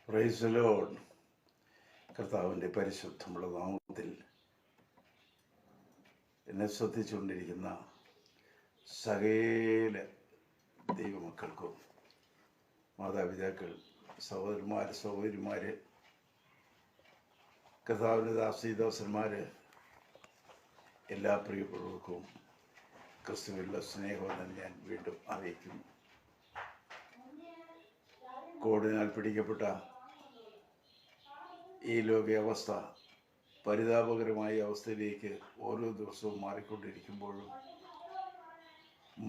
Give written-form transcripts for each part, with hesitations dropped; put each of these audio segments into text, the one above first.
Price the Lord. കർത്താവിൻ്റെ പരിശുദ്ധമുള്ള നാമത്തിൽ എന്നെ ശ്രദ്ധിച്ചുകൊണ്ടിരിക്കുന്ന സകല ദൈവമക്കൾക്കും, മാതാപിതാക്കൾ, സഹോദരന്മാർ, കർത്താവിൻ്റെ ദാസീദാസന്മാർ, എല്ലാ പ്രിയപ്പെട്ടവർക്കും ക്രിസ്തുവിലുള്ള സ്നേഹമെന്ന് ഞാൻ വീണ്ടും അറിയിക്കുന്നു. കോവിഡിനാൽ പിടിക്കപ്പെട്ട ഈ ലോകാവസ്ഥ പരിതാപകരമായ അവസ്ഥയിലേക്ക് ഓരോ ദിവസവും മാറിക്കൊണ്ടിരിക്കുമ്പോഴും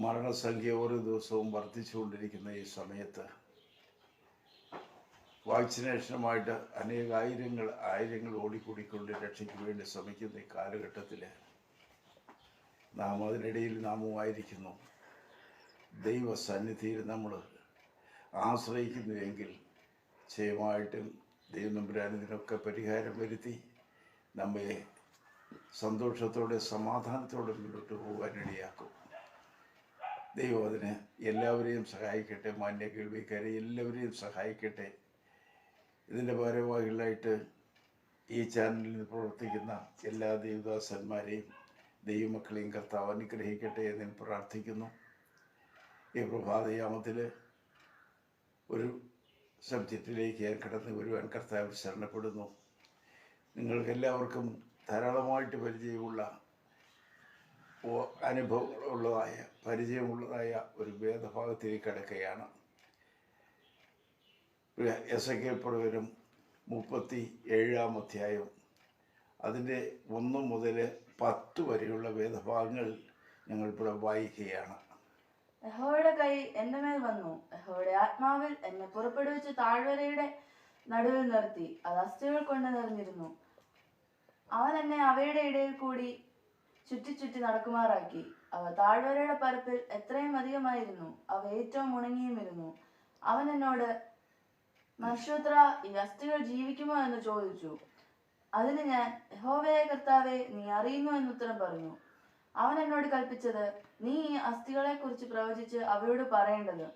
മരണസംഖ്യ ഓരോ ദിവസവും വർദ്ധിച്ചുകൊണ്ടിരിക്കുന്ന ഈ സമയത്ത് വാക്സിനേഷനുമായിട്ട് ആയിരങ്ങൾ ഓടിക്കൂടിക്കൊണ്ട് രക്ഷയ്ക്ക് വേണ്ടി ശ്രമിക്കുന്ന ഈ കാലഘട്ടത്തിൽ നാം അതിനിടയിൽ നാമുമായിരിക്കുന്നു. ദൈവസന്നിധിയിൽ നമ്മൾ ആശ്രയിക്കുന്നുവെങ്കിൽ ചെയ്യുമായിട്ടും ദൈവനമ്പുരാൻ ഇതിനൊക്കെ പരിഹാരം വരുത്തി നമ്മെ സന്തോഷത്തോടെ സമാധാനത്തോടെ മുന്നോട്ട് പോകാനിടയാക്കും. ദൈവം അതിന് എല്ലാവരെയും സഹായിക്കട്ടെ. മാന്യ കേൾവിക്കാരെ എല്ലാവരെയും സഹായിക്കട്ടെ. ഇതിൻ്റെ ഭാരവാഹികളായിട്ട് ഈ ചാനലിൽ പ്രവർത്തിക്കുന്ന എല്ലാ ദൈവദാസന്മാരെയും ദൈവമക്കളെയും കർത്താവ് അനുഗ്രഹിക്കട്ടെ എന്ന് ഞാൻ പ്രാർത്ഥിക്കുന്നു. ഈ പ്രഭാതയാമത്തിൽ ഒരു സബ്ജക്റ്റിലേക്ക് ഞാൻ കടന്നു വരുവാൻ കർത്താവ് ശരണപ്പെടുന്നു. നിങ്ങൾക്കെല്ലാവർക്കും ധാരാളമായിട്ട് പരിചയമുള്ളതായ ഒരു വേദഭാഗത്തിലേക്ക് കിടക്കുകയാണ്. എസെക്കിയേൽ പ്രവചനം 37-ാം അധ്യായം അതിൻ്റെ 1 മുതൽ 10 വരെയുള്ള വേദഭാഗങ്ങൾ ഞങ്ങളിവിടെ വായിക്കുകയാണ്. യഹോവയുടെ കൈ എന്റെ മേൽ വന്നു. യഹോവയുടെ ആത്മാവിൽ എന്നെ പുറപ്പെടുവിച്ച് താഴ്വരയുടെ നടുവിൽ നിർത്തി. അത് അസ്ഥികൾ കൊണ്ട് നിറഞ്ഞിരുന്നു. അവൻ എന്നെ അവയുടെ ഇടയിൽ കൂടി ചുറ്റി നടക്കുമാറാക്കി. അവ താഴ്വരയുടെ പരപ്പിൽ എത്രയും അധികമായിരുന്നു. അവ ഏറ്റവും ഉണങ്ങിയുമിരുന്നു. അവൻ എന്നോട്, മനുഷ്യപുത്രാ, ഈ അസ്ഥികൾ ജീവിക്കുമോ എന്ന് ചോദിച്ചു. അതിന് ഞാൻ, യഹോവയായ കർത്താവേ, നീ അറിയുന്നു എന്നുത്തരം പറഞ്ഞു. അവൻ എന്നോട് കൽപ്പിച്ചത്, നീ ഈ അസ്ഥികളെ കുറിച്ച് പ്രവചിച്ച് അവയോട് പറയേണ്ടത്,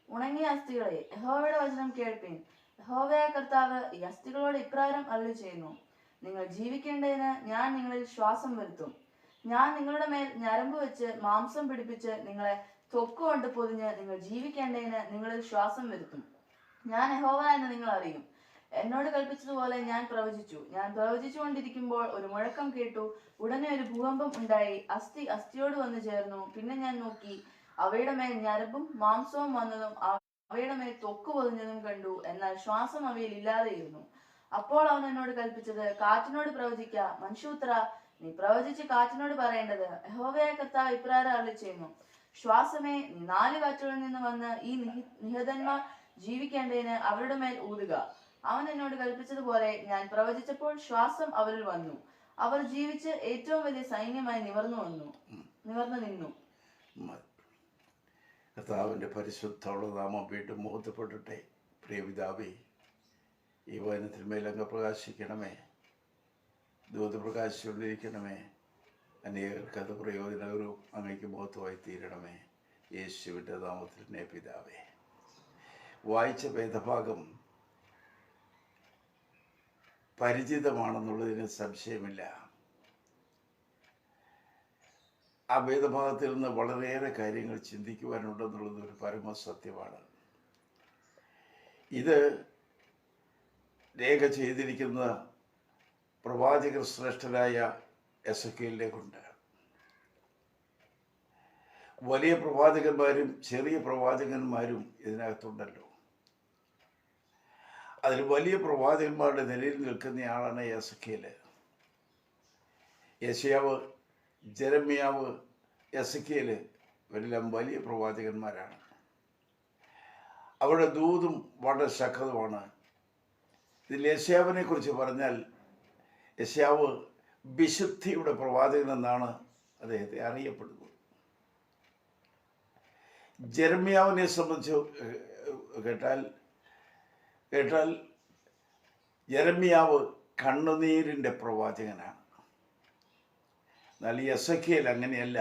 ഉണങ്ങിയ അസ്ഥികളെ, യഹോവയുടെ വചനം കേൾപ്പീൻ. യഹോവയായ കർത്താവ് ഈ അസ്ഥികളോട് ഇപ്രകാരം അരുളി ചെയ്യുന്നു, നിങ്ങൾ ജീവിക്കേണ്ടതിന് ഞാൻ നിങ്ങളിൽ ശ്വാസം വരുത്തും. ഞാൻ നിങ്ങളുടെ മേൽ ഞരമ്പ് വെച്ച് മാംസം പിടിപ്പിച്ച് നിങ്ങളെ ത്വക്കുകൊണ്ട് പൊതിഞ്ഞ് നിങ്ങൾ ജീവിക്കേണ്ടതിന് നിങ്ങളിൽ ശ്വാസം വരുത്തും. ഞാൻ യഹോവ എന്ന് നിങ്ങൾ അറിയും. എന്നോട് കൽപ്പിച്ചതുപോലെ ഞാൻ പ്രവചിച്ചു. ഞാൻ പ്രവചിച്ചുകൊണ്ടിരിക്കുമ്പോൾ ഒരു മുഴക്കം കേട്ടു. ഉടനെ ഒരു ഭൂകമ്പം ഉണ്ടായി. അസ്ഥി അസ്ഥിയോട് വന്നു ചേർന്നു. പിന്നെ ഞാൻ നോക്കി, അവയുടെ മേൽ ഞരമ്പും മാംസവും വന്നതും അവയുടെ മേൽ ത്വക്ക് പൊതിഞ്ഞതും കണ്ടു. എന്നാൽ ശ്വാസം അവയിൽ ഇല്ലാതെയിരുന്നു. അപ്പോൾ അവൻ എന്നോട് കൽപ്പിച്ചത്, കാറ്റിനോട് പ്രവചിക്ക. മനുഷ്യപുത്ര, നീ പ്രവചിച്ച് കാറ്റിനോട് പറയേണ്ടത്, യഹോവയായ കർത്താവ് ഇപ്രകാരം അരുളി ചെയ്യുന്നു, ശ്വാസമേ, നീ 4 കാറ്റുകളിൽ നിന്ന് വന്ന് ഈ നിഹതന്മാർ ജീവിക്കേണ്ടതിന് അവരുടെ മേൽ ഊതുക. അവൻ എന്നോട് കൽപ്പിച്ചതുപോലെ ഞാൻ പ്രവചിച്ചപ്പോൾ ശ്വാസം അവരിൽ വന്നു. അവർ ജീവിച്ച് ഏറ്റവും വലിയ സൈന്യമായി നിവർന്നു നിന്നു. കർത്താവിൻ്റെ പരിശുദ്ധമുള്ള നാമം വീണ്ടും മുഹൂർത്തപ്പെടട്ടെ. പ്രിയപിതാവേ, ഈ വചനത്തിന്മേൽ അങ്ങ് പ്രകാശിക്കണമേ. ദൂത് പ്രകാശിച്ചുകൊണ്ടിരിക്കണമേ. അനേകർക്ക് അത് പ്രയോജനകരവും അങ്ങേക്ക് മുഖത്തുമായി തീരണമേ. യേശുവിൻ്റെ നാമത്തിൽ തന്നെ പിതാവേ. വായിച്ച വേദഭാഗം പരിചിതമാണെന്നുള്ളതിന് സംശയമില്ല. ആ വേദഭാഗത്തിൽ നിന്ന് വളരെയേറെ കാര്യങ്ങൾ ചിന്തിക്കുവാനുണ്ടെന്നുള്ളത് ഒരു പരമസത്യമാണ്. ഇത് രേഖ ചെയ്തിരിക്കുന്ന പ്രവാചകർ ശ്രേഷ്ഠനായ എസെക്കിയേലിനെ കൊണ്ട്. വലിയ പ്രവാചകന്മാരും ചെറിയ പ്രവാചകന്മാരും ഇതിനകത്തുണ്ടല്ലോ. അതിൽ വലിയ പ്രവാചകന്മാരുടെ നിലയിൽ നിൽക്കുന്നയാളാണ് എസെക്കിയേൽ. യെശയ്യാവ്, ജെരമ്യാവ്, എസെക്കിയേൽ ഇവരെല്ലാം വലിയ പ്രവാചകന്മാരാണ്. അവരുടെ ദൂതും വളരെ ശക്തമാണ്. ഇതിൽ യെശയ്യാവിനെ കുറിച്ച് പറഞ്ഞാൽ, യെശയ്യാവ് വിശുദ്ധിയുടെ പ്രവാചകൻ എന്നാണ് അദ്ദേഹത്തെ അറിയപ്പെടുന്നത്. ജെരമ്യാവിനെ സംബന്ധിച്ച് കേട്ടാൽ യെരമ്യാവ് കണ്ണുനീരിൻ്റെ പ്രവാചകനാണ്. എന്നാൽ എസെക്കിയേൽ അങ്ങനെയല്ല.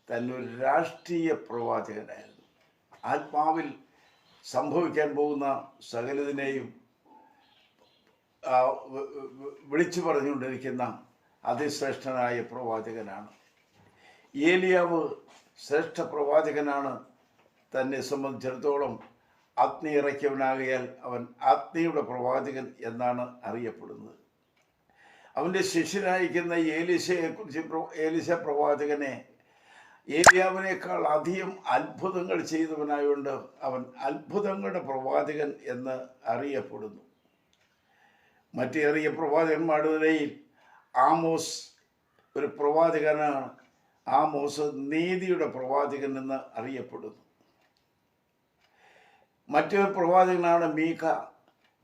തന്നൊരു രാഷ്ട്രീയ പ്രവാചകനായിരുന്നു. ആത്മാവിൽ സംഭവിക്കാൻ പോകുന്ന സകലതിനെയും വിളിച്ചു പറഞ്ഞുകൊണ്ടിരിക്കുന്ന അതിശ്രേഷ്ഠനായ പ്രവാചകനാണ്. ഏലിയാവ് ശ്രേഷ്ഠ പ്രവാചകനാണ്. തന്നെ സംബന്ധിച്ചിടത്തോളം അഗ്നി ഇറക്കിയവനാകയാൽ അവൻ അഗ്നിയുടെ പ്രവാചകൻ എന്നാണ് അറിയപ്പെടുന്നത്. അവൻ്റെ ശിഷ്യനായിരിക്കുന്ന ഏലീശ പ്രവാചകനെ ഏലിയാവിനേക്കാൾ അധികം അത്ഭുതങ്ങൾ ചെയ്തവനായതുകൊണ്ട് അവൻ അത്ഭുതങ്ങളുടെ പ്രവാചകൻ എന്ന് അറിയപ്പെടുന്നു. മറ്റേറിയ പ്രവാചകന്മാരുടെ നിലയിൽ ആമോസ് ഒരു പ്രവാചകനാണ്. ആമോസ് നീതിയുടെ പ്രവാചകൻ എന്ന് അറിയപ്പെടുന്നു. മറ്റൊരു പ്രവാചകനാണ് മീഖ.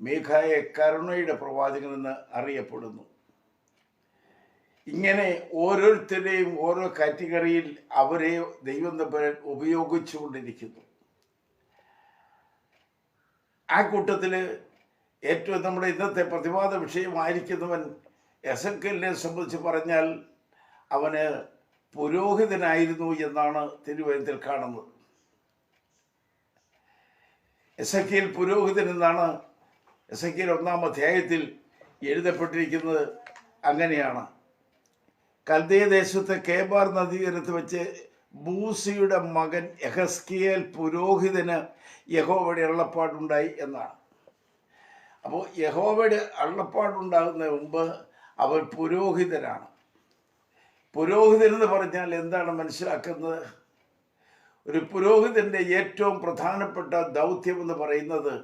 മീഖയെ കരുണയുടെ പ്രവാചകൻ എന്ന് അറിയപ്പെടുന്നു. ഇങ്ങനെ ഓരോരുത്തരെയും ഓരോ കാറ്റഗറിയിൽ അവരെ ദൈവം തമ്പുരാൻ ഉപയോഗിച്ചുകൊണ്ടിരിക്കുന്നു. ആ കൂട്ടത്തിൽ ഏറ്റവും നമ്മുടെ ഇന്നത്തെ പ്രതിവാദ വിഷയമായിരിക്കുന്നവൻ എസെക്കിയേലിനെ സംബന്ധിച്ച് പറഞ്ഞാൽ അവന് പുരോഹിതനായിരുന്നു എന്നാണ് തിരുവചനത്തിൽ കാണുന്നത്. എസെക്കിയേൽ പുരോഹിതൻ എന്നാണ് എസെക്കിയേൽ 1-ാം അധ്യായത്തിൽ എഴുതപ്പെട്ടിരിക്കുന്നത്. അങ്ങനെയാണ്. കൽദയ ദേശത്തെ കേബാർ നദീതീരത്ത് വെച്ച് ബൂസിയുടെ മകൻ യെഹസ്കിയേൽ പുരോഹിതന് യഹോവയുടെ അരുളപ്പാടുണ്ടായി എന്നാണ്. അപ്പോൾ യഹോവയുടെ അരുളപ്പാടുണ്ടാകുന്നതിന് മുമ്പ് അവൻ പുരോഹിതനാണ്. പുരോഹിതൻ എന്ന് പറഞ്ഞാൽ എന്താണ് മനസ്സിലാക്കുന്നത്? ഒരു പുരോഹിതൻ്റെ ഏറ്റവും പ്രധാനപ്പെട്ട ദൗത്യം എന്ന് പറയുന്നത്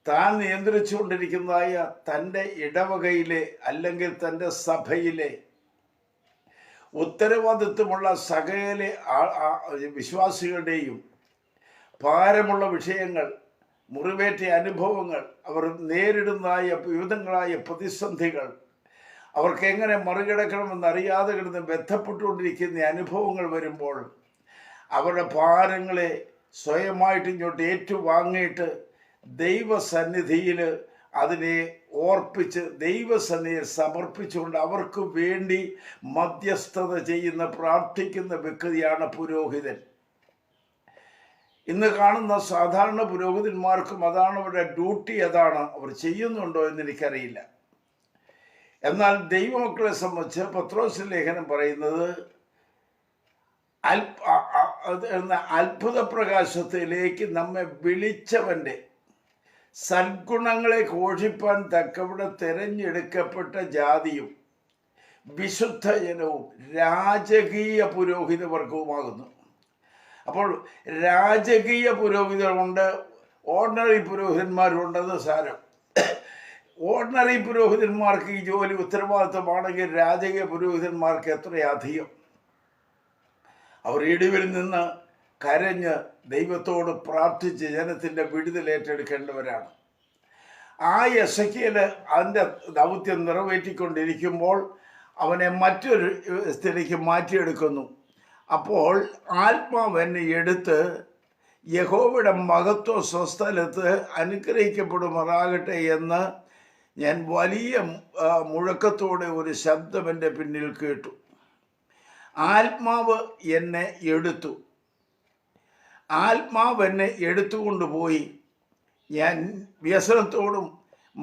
താൻ നിയന്ത്രിച്ചുകൊണ്ടിരിക്കുന്നതായ തൻ്റെ ഇടവകയിലെ അല്ലെങ്കിൽ തൻ്റെ സഭയിലെ ഉത്തരവാദിത്വമുള്ള സകല വിശ്വാസികളുടെയും ഭാരമുള്ള വിഷയങ്ങൾ, മുറിവേറ്റ അനുഭവങ്ങൾ, അവർ നേരിടുന്നതായ വിവിധങ്ങളായ പ്രതിസന്ധികൾ, അവർക്ക് എങ്ങനെ മറികടക്കണമെന്നറിയാതെ കിടന്ന് ബന്ധപ്പെട്ടുകൊണ്ടിരിക്കുന്ന അനുഭവങ്ങൾ വരുമ്പോൾ അവരുടെ ഭാരങ്ങളെ സ്വയമായിട്ട് ഇങ്ങോട്ട് ഏറ്റുവാങ്ങിയിട്ട് ദൈവസന്നിധിയിൽ അതിനെ ഓർപ്പിച്ച് ദൈവസന്നിധിയിൽ സമർപ്പിച്ചുകൊണ്ട് അവർക്ക് വേണ്ടി മധ്യസ്ഥത ചെയ്യുന്ന പ്രാർത്ഥിക്കുന്ന വ്യക്തിയാണ് പുരോഹിതൻ. ഇന്ന് കാണുന്ന സാധാരണ പുരോഹിതന്മാർക്കും അതാണ് അവരുടെ ഡ്യൂട്ടി. അതാണ് അവർ ചെയ്യുന്നുണ്ടോ എന്ന് എനിക്കറിയില്ല. എന്നാൽ ദൈവമക്കളെ സംബന്ധിച്ച് പത്രോസ് ലേഖനം പറയുന്നത് അത്ഭുത പ്രകാശത്തിലേക്ക് നമ്മെ വിളിച്ചവൻ്റെ സദ്ഗുണങ്ങളെ ഘോഷിപ്പാൻ തക്കവിടെ തിരഞ്ഞെടുക്കപ്പെട്ട ജാതിയും വിശുദ്ധ ജനവും രാജകീയ പുരോഹിത വർഗവുമാകുന്നു. അപ്പോൾ രാജകീയ പുരോഹിതരുണ്ട്, ഓർഡിനറി പുരോഹിതന്മാരുണ്ടെന്ന് സാരം. ഓർഡിനറി പുരോഹിതന്മാർക്ക് ഈ ജോലി ഉത്തരവാദിത്വമാണെങ്കിൽ രാജകീയ പുരോഹിതന്മാർക്ക് എത്രയധികം. അവർ ഇടിവിൽ നിന്ന് കരഞ്ഞ് ദൈവത്തോട് പ്രാർത്ഥിച്ച് ജനത്തിൻ്റെ വിടുതൽ ഏറ്റെടുക്കേണ്ടവരാണ്. ആ എസെക്കിയേൽ അതിൻ്റെ ദൗത്യം നിറവേറ്റിക്കൊണ്ടിരിക്കുമ്പോൾ അവനെ മറ്റൊരു സ്ഥിതിക്ക് മാറ്റിയെടുക്കുന്നു. അപ്പോൾ ആത്മാവ് എന്നെ എടുത്ത് യഹോവയുടെ മഹത്വ സ്വസ്ഥലത്ത് അനുഗ്രഹിക്കപ്പെടുമാറാകട്ടെ എന്ന് ഞാൻ വലിയ മുഴക്കത്തോടെ ഒരു ശബ്ദം എൻ്റെ പിന്നിൽ കേട്ടു. ആത്മാവ് എന്നെ എടുത്തു. ആത്മാവ് എന്നെ എടുത്തുകൊണ്ടുപോയി. ഞാൻ വ്യസനത്തോടും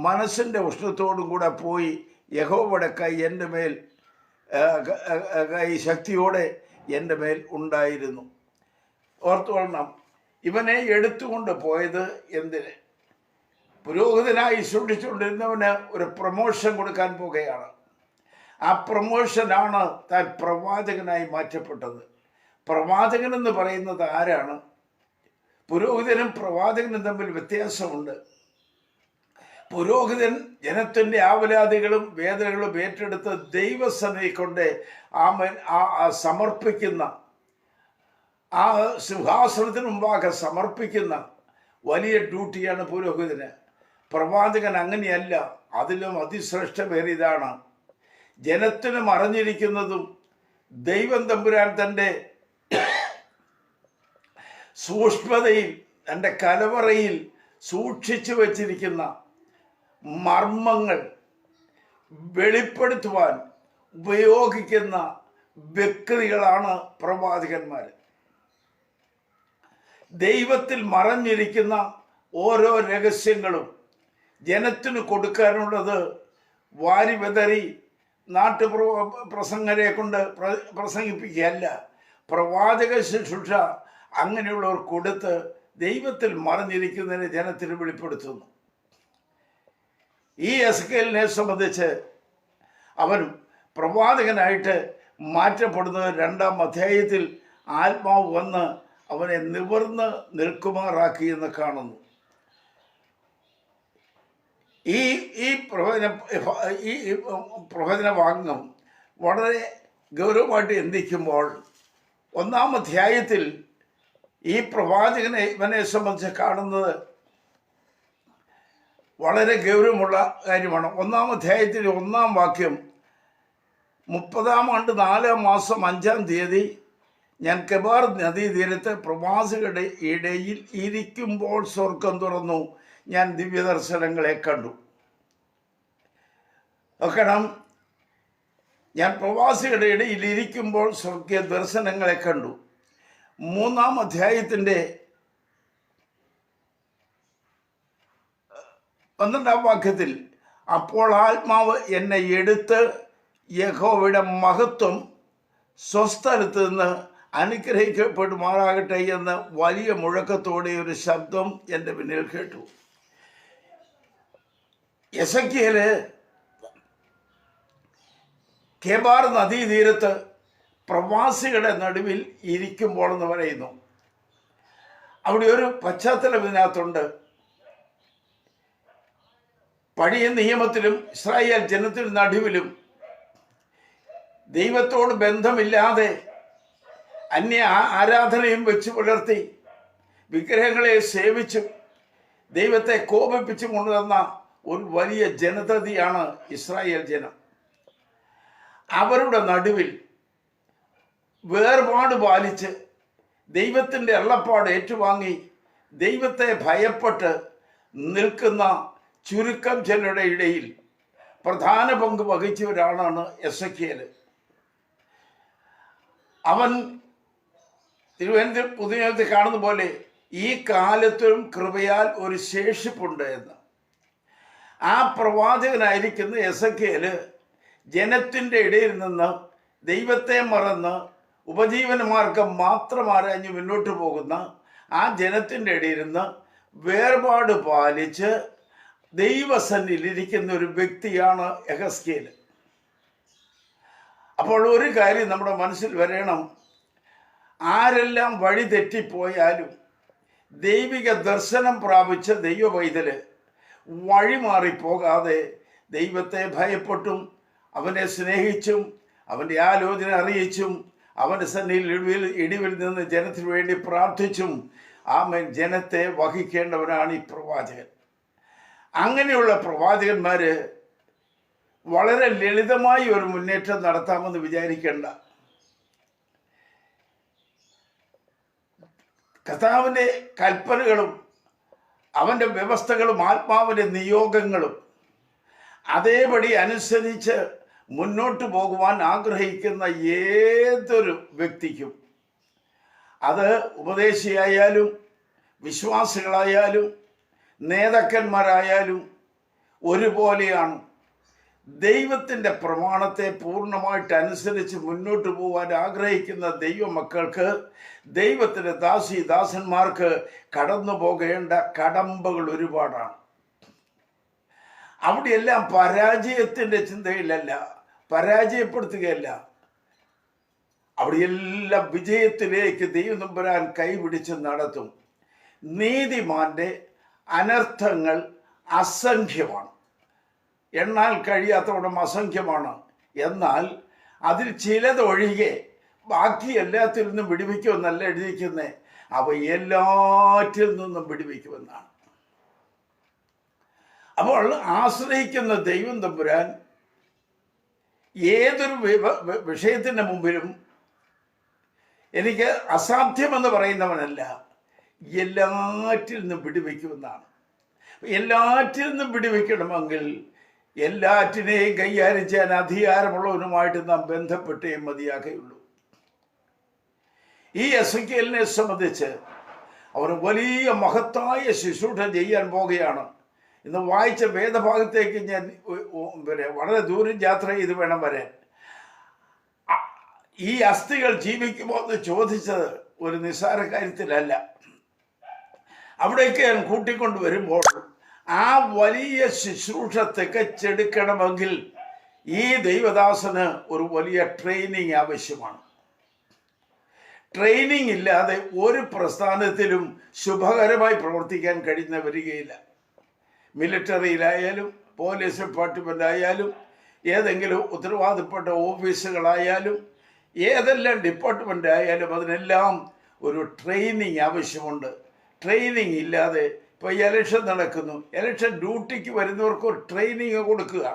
മനസ്സിൻ്റെ ഉഷ്ണത്തോടും കൂടെ പോയി. യഹോവയുടെ കൈ എൻ്റെ മേൽ കൈ ശക്തിയോടെ എൻ്റെ മേൽ ഉണ്ടായിരുന്നു. ഓർത്തുകൊള്ളണം, ഇവനെ എടുത്തുകൊണ്ട് പോയത് എന്തിന്? പുരോഹിതനായി സൂക്ഷിച്ചുകൊണ്ടിരുന്നവന് ഒരു പ്രമോഷൻ കൊടുക്കാൻ പോകുകയാണ്. ആ പ്രമോഷനാണ് താൻ പ്രവാചകനായി മാറ്റപ്പെട്ടത്. പ്രവാചകൻ എന്ന് പറയുന്നത് ആരാണ്? പുരോഹിതനും പ്രവാചകനും തമ്മിൽ വ്യത്യാസമുണ്ട്. പുരോഹിതൻ ജനത്തിൻ്റെ ആവലാതികളും വേദനകളും ഏറ്റെടുത്ത് ദൈവസന്നിധി കൊണ്ട് സമർപ്പിക്കുന്ന, ആ സിംഹാസനത്തിന് മുമ്പാകെ സമർപ്പിക്കുന്ന വലിയ ഡ്യൂട്ടിയാണ് പുരോഹിതന്. പ്രവാചകൻ അങ്ങനെയല്ല, അതിലും അതിശ്രേഷ്ഠമേറിയതാണ്. ജനത്തിന് മറഞ്ഞിരിക്കുന്നതും ദൈവം തമ്പുരാൻ തൻ്റെ സൂക്ഷ്മതയിൽ തൻ്റെ കലവറയിൽ സൂക്ഷിച്ചു വച്ചിരിക്കുന്ന മർമ്മങ്ങൾ വെളിപ്പെടുത്തുവാൻ ഉപയോഗിക്കുന്ന വ്യക്തികളാണ് പ്രവാചകന്മാർ. ദൈവത്തിൽ മറഞ്ഞിരിക്കുന്ന ഓരോ രഹസ്യങ്ങളും ജനത്തിന് കൊടുക്കാനുള്ളത് വാരി വെതറി പ്രസംഗരെ കൊണ്ട് പ്രസംഗിപ്പിക്കുകയല്ല. പ്രവാചക ശുശ്രൂഷ അങ്ങനെയുള്ളവർ കൊടുത്ത് ദൈവത്തിൽ മറഞ്ഞിരിക്കുന്നതിനെ ജനത്തിന് വെളിപ്പെടുത്തുന്നു. ഈ എസെക്കിയേലിനെ സംബന്ധിച്ച് അവൻ പ്രവാചകനായിട്ട് മാറ്റപ്പെടുന്നത് 2-ാം അധ്യായത്തിൽ ആത്മാവ് വന്ന് അവനെ നിവർന്ന് നിൽക്കുമാറാക്കി എന്ന് കാണുന്നു. ഈ പ്രവചന വാക്യം വളരെ ഗൗരവമായിട്ട് ചിന്തിക്കുമ്പോൾ 1-ാം അധ്യായത്തിൽ ഈ പ്രവാചകനെ ഇവനെ സംബന്ധിച്ച് കാണുന്നത് വളരെ ഗൗരവമുള്ള കാര്യമാണ്. 1-ാം അധ്യായത്തിൽ 1-ാം വാക്യം, 30-ാം ആണ്ട് 4-ാം മാസം 5-ാം തീയതി ഞാൻ കെബാർ നദീതീരത്ത് പ്രവാസികളുടെ ഇടയിൽ ഇരിക്കുമ്പോൾ സ്വർഗം തുറന്നു, ഞാൻ ദിവ്യദർശനങ്ങളെ കണ്ടു. നോക്കണം, ഞാൻ പ്രവാസികളുടെ ഇടയിൽ ഇരിക്കുമ്പോൾ സ്വർഗീയ ദർശനങ്ങളെ കണ്ടു. 3-ാം അധ്യായത്തിൻ്റെ 12-ാം വാക്യത്തിൽ, അപ്പോൾ ആത്മാവ് എന്നെ എടുത്ത് യഹോവയുടെ മഹത്വം സ്വസ്ഥലത്ത് നിന്ന് അനുഗ്രഹിക്കപ്പെടുമാറാകട്ടെ എന്ന് വലിയ മുഴക്കത്തോടെ ഒരു ശബ്ദം എൻ്റെ പിന്നിൽ കേട്ടു. എസെക്കിയേല് കെബാർ നദീതീരത്ത് പ്രവാസികളുടെ നടുവിൽ ഇരിക്കുമ്പോൾ എന്ന് പറയുന്നു. അവിടെ ഒരു പശ്ചാത്തലം ഇതിനകത്തുണ്ട്. പഴയ നിയമത്തിലും ഇസ്രായേൽ ജനത്തിന് നടുവിലും ദൈവത്തോട് ബന്ധമില്ലാതെ അന്യ ആരാധനയും വെച്ച് പുലർത്തി വിഗ്രഹങ്ങളെ സേവിച്ചും ദൈവത്തെ കോപിപ്പിച്ചും കൊണ്ടുവന്ന ഒരു വലിയ ജനതയാണ് ഇസ്രായേൽ ജനം. അവരുടെ നടുവിൽ വേർപാട് പാലിച്ച് ദൈവത്തിൻ്റെ അരുളപ്പാട് ഏറ്റുവാങ്ങി ദൈവത്തെ ഭയപ്പെട്ട് നിൽക്കുന്ന ചുരുക്കം ചിലരുടെ ഇടയിൽ പ്രധാന പങ്ക് വഹിച്ച ഒരാളാണ് എസെക്കിയേൽ. അവൻ തിരുവനന്തപുരം പുതിയ കാണുന്ന പോലെ ഈ കാലത്തും കൃപയാൽ ഒരു ശേഷിപ്പുണ്ട് എന്ന്. ആ പ്രവാചകനായിരിക്കുന്ന എസെക്കിയേല് ജനത്തിൻ്റെ ഇടയിൽ നിന്ന് ദൈവത്തെ മറന്ന് ഉപജീവനമാർഗം മാത്രം ആരാഞ്ഞ് മുന്നോട്ട് പോകുന്ന ആ ജനത്തിൻ്റെ ഇടയിൽ നിന്ന് വേർപാട് പാലിച്ച് ദൈവസന്നിധിയിലിരിക്കുന്ന ഒരു വ്യക്തിയാണ് യെഹെസ്കേൽ. അപ്പോൾ ഒരു കാര്യം നമ്മുടെ മനസ്സിൽ വരണം, ആരെല്ലാം വഴി തെറ്റിപ്പോയാലും ദൈവിക ദർശനം പ്രാപിച്ച ദൈവ പൈതല് വഴിമാറിപ്പോകാതെ ദൈവത്തെ ഭയപ്പെട്ടും അവനെ സ്നേഹിച്ചും അവൻ്റെ ആലോചന അറിയിച്ചും അവൻ്റെ സന്നിധിയിൽ ഇടിവിൽ നിന്ന് ജനത്തിന് വേണ്ടി പ്രാർത്ഥിച്ചും ആമേൻ ജനത്തെ വഹിക്കേണ്ടവനാണ് ഈ പ്രവാചകൻ. അങ്ങനെയുള്ള പ്രവാചകന്മാർ വളരെ ലളിതമായി ഒരു മുന്നേറ്റം നടത്താമെന്ന് വിചാരിക്കേണ്ട. കർത്താവിൻ്റെ കൽപ്പനകളും അവൻ്റെ വ്യവസ്ഥകളും ആത്മാവിൻ്റെ നിയോഗങ്ങളും അതേപടി അനുസരിച്ച് മുന്നോട്ട് പോകുവാൻ ആഗ്രഹിക്കുന്ന ഏതൊരു വ്യക്തിക്കും, അത് ഉപദേശിയായാലും വിശ്വാസികളായാലും നേതാക്കന്മാരായാലും ഒരുപോലെയാണ്. ദൈവത്തിൻ്റെ പ്രമാണത്തെ പൂർണ്ണമായിട്ട് അനുസരിച്ച് മുന്നോട്ട് പോകാൻ ആഗ്രഹിക്കുന്ന ദൈവമക്കൾക്ക്, ദൈവത്തിൻ്റെ ദാസന്മാർക്ക് കടന്നു പോകേണ്ട കടമ്പകൾ ഒരുപാടാണ്. അവിടെയെല്ലാം പരാജയത്തിൻ്റെ ചിന്തയിലല്ല, പരാജയപ്പെടുത്തുകയല്ല, അവിടെയെല്ലാം വിജയത്തിലേക്ക് ദൈവം തമ്പുരാൻ കൈപിടിച്ച് നടത്തും. നീതിമാന്റെ അനർത്ഥങ്ങൾ അസംഖ്യമാണ്, എണ്ണാൽ കഴിയാത്തവണ്ണം അസംഖ്യമാണ്. എന്നാൽ അതിൽ ചിലതൊഴികെ ബാക്കി എല്ലാത്തിൽ നിന്നും വിടുവിക്കുമെന്നല്ല എഴുതിയിരിക്കുന്നത്, അവ എല്ലാറ്റിൽ നിന്നും വിടുവിക്കുമെന്നാണ്. അപ്പോൾ ആശ്രയിക്കുന്ന ദൈവം തമ്പുരാൻ ഏതൊരു വിഷയത്തിൻ്റെ മുമ്പിലും എനിക്ക് അസാധ്യമെന്ന് പറയുന്നവനല്ല, എല്ലാറ്റിൽ നിന്നും വിടുവിക്കുമെന്നാണ്. എല്ലാറ്റിൽ നിന്നും വിടുവിക്കണമെങ്കിൽ എല്ലാറ്റിനെയും കൈകാര്യം ചെയ്യാൻ അധികാരമുള്ളവനുമായിട്ട് നാം ബന്ധപ്പെട്ടേ മതിയാകുകയുള്ളൂ. ഈ എസെക്കിയേലിനെ സംബന്ധിച്ച് അവന് വലിയ മഹത്തായ ശുശ്രൂഷ ചെയ്യാൻ പോകുകയാണ്. ഇന്ന് വായിച്ച വേദഭാഗത്തേക്ക് ഞാൻ പിന്നെ വളരെ ദൂരം യാത്ര ചെയ്ത് വേണം വരാൻ. ഈ അസ്ഥികൾ ജീവിക്കുമോ എന്ന് ചോദിച്ചത് ഒരു നിസ്സാര കാര്യത്തിലല്ല. അവിടേക്ക് ഞാൻ കൂട്ടിക്കൊണ്ട് വരുമ്പോൾ ആ വലിയ ശുശ്രൂഷ തികച്ചെടുക്കണമെങ്കിൽ ഈ ദൈവദാസന് ഒരു വലിയ ട്രെയിനിങ് ആവശ്യമാണ്. ട്രെയിനിങ് ഇല്ലാതെ ഒരു പ്രസ്ഥാനത്തിലും ശുഭകരമായി പ്രവർത്തിക്കാൻ കഴിയുന്ന വരികയില്ല. മിലിറ്ററിയിലായാലും പോലീസ് ഡിപ്പാർട്ട്മെൻ്റ് ആയാലും ഏതെങ്കിലും ഉത്തരവാദപ്പെട്ട ഓഫീസുകളായാലും ഏതെല്ലാം ഡിപ്പാർട്ട്മെൻ്റ് ആയാലും അതിനെല്ലാം ഒരു ട്രെയിനിങ് ആവശ്യമുണ്ട്. ട്രെയിനിങ് ഇല്ലാതെ ഇപ്പോൾ എലക്ഷൻ നടക്കുന്നു, എലക്ഷൻ ഡ്യൂട്ടിക്ക് വരുന്നവർക്ക് ഒരു ട്രെയിനിങ് കൊടുക്കുക.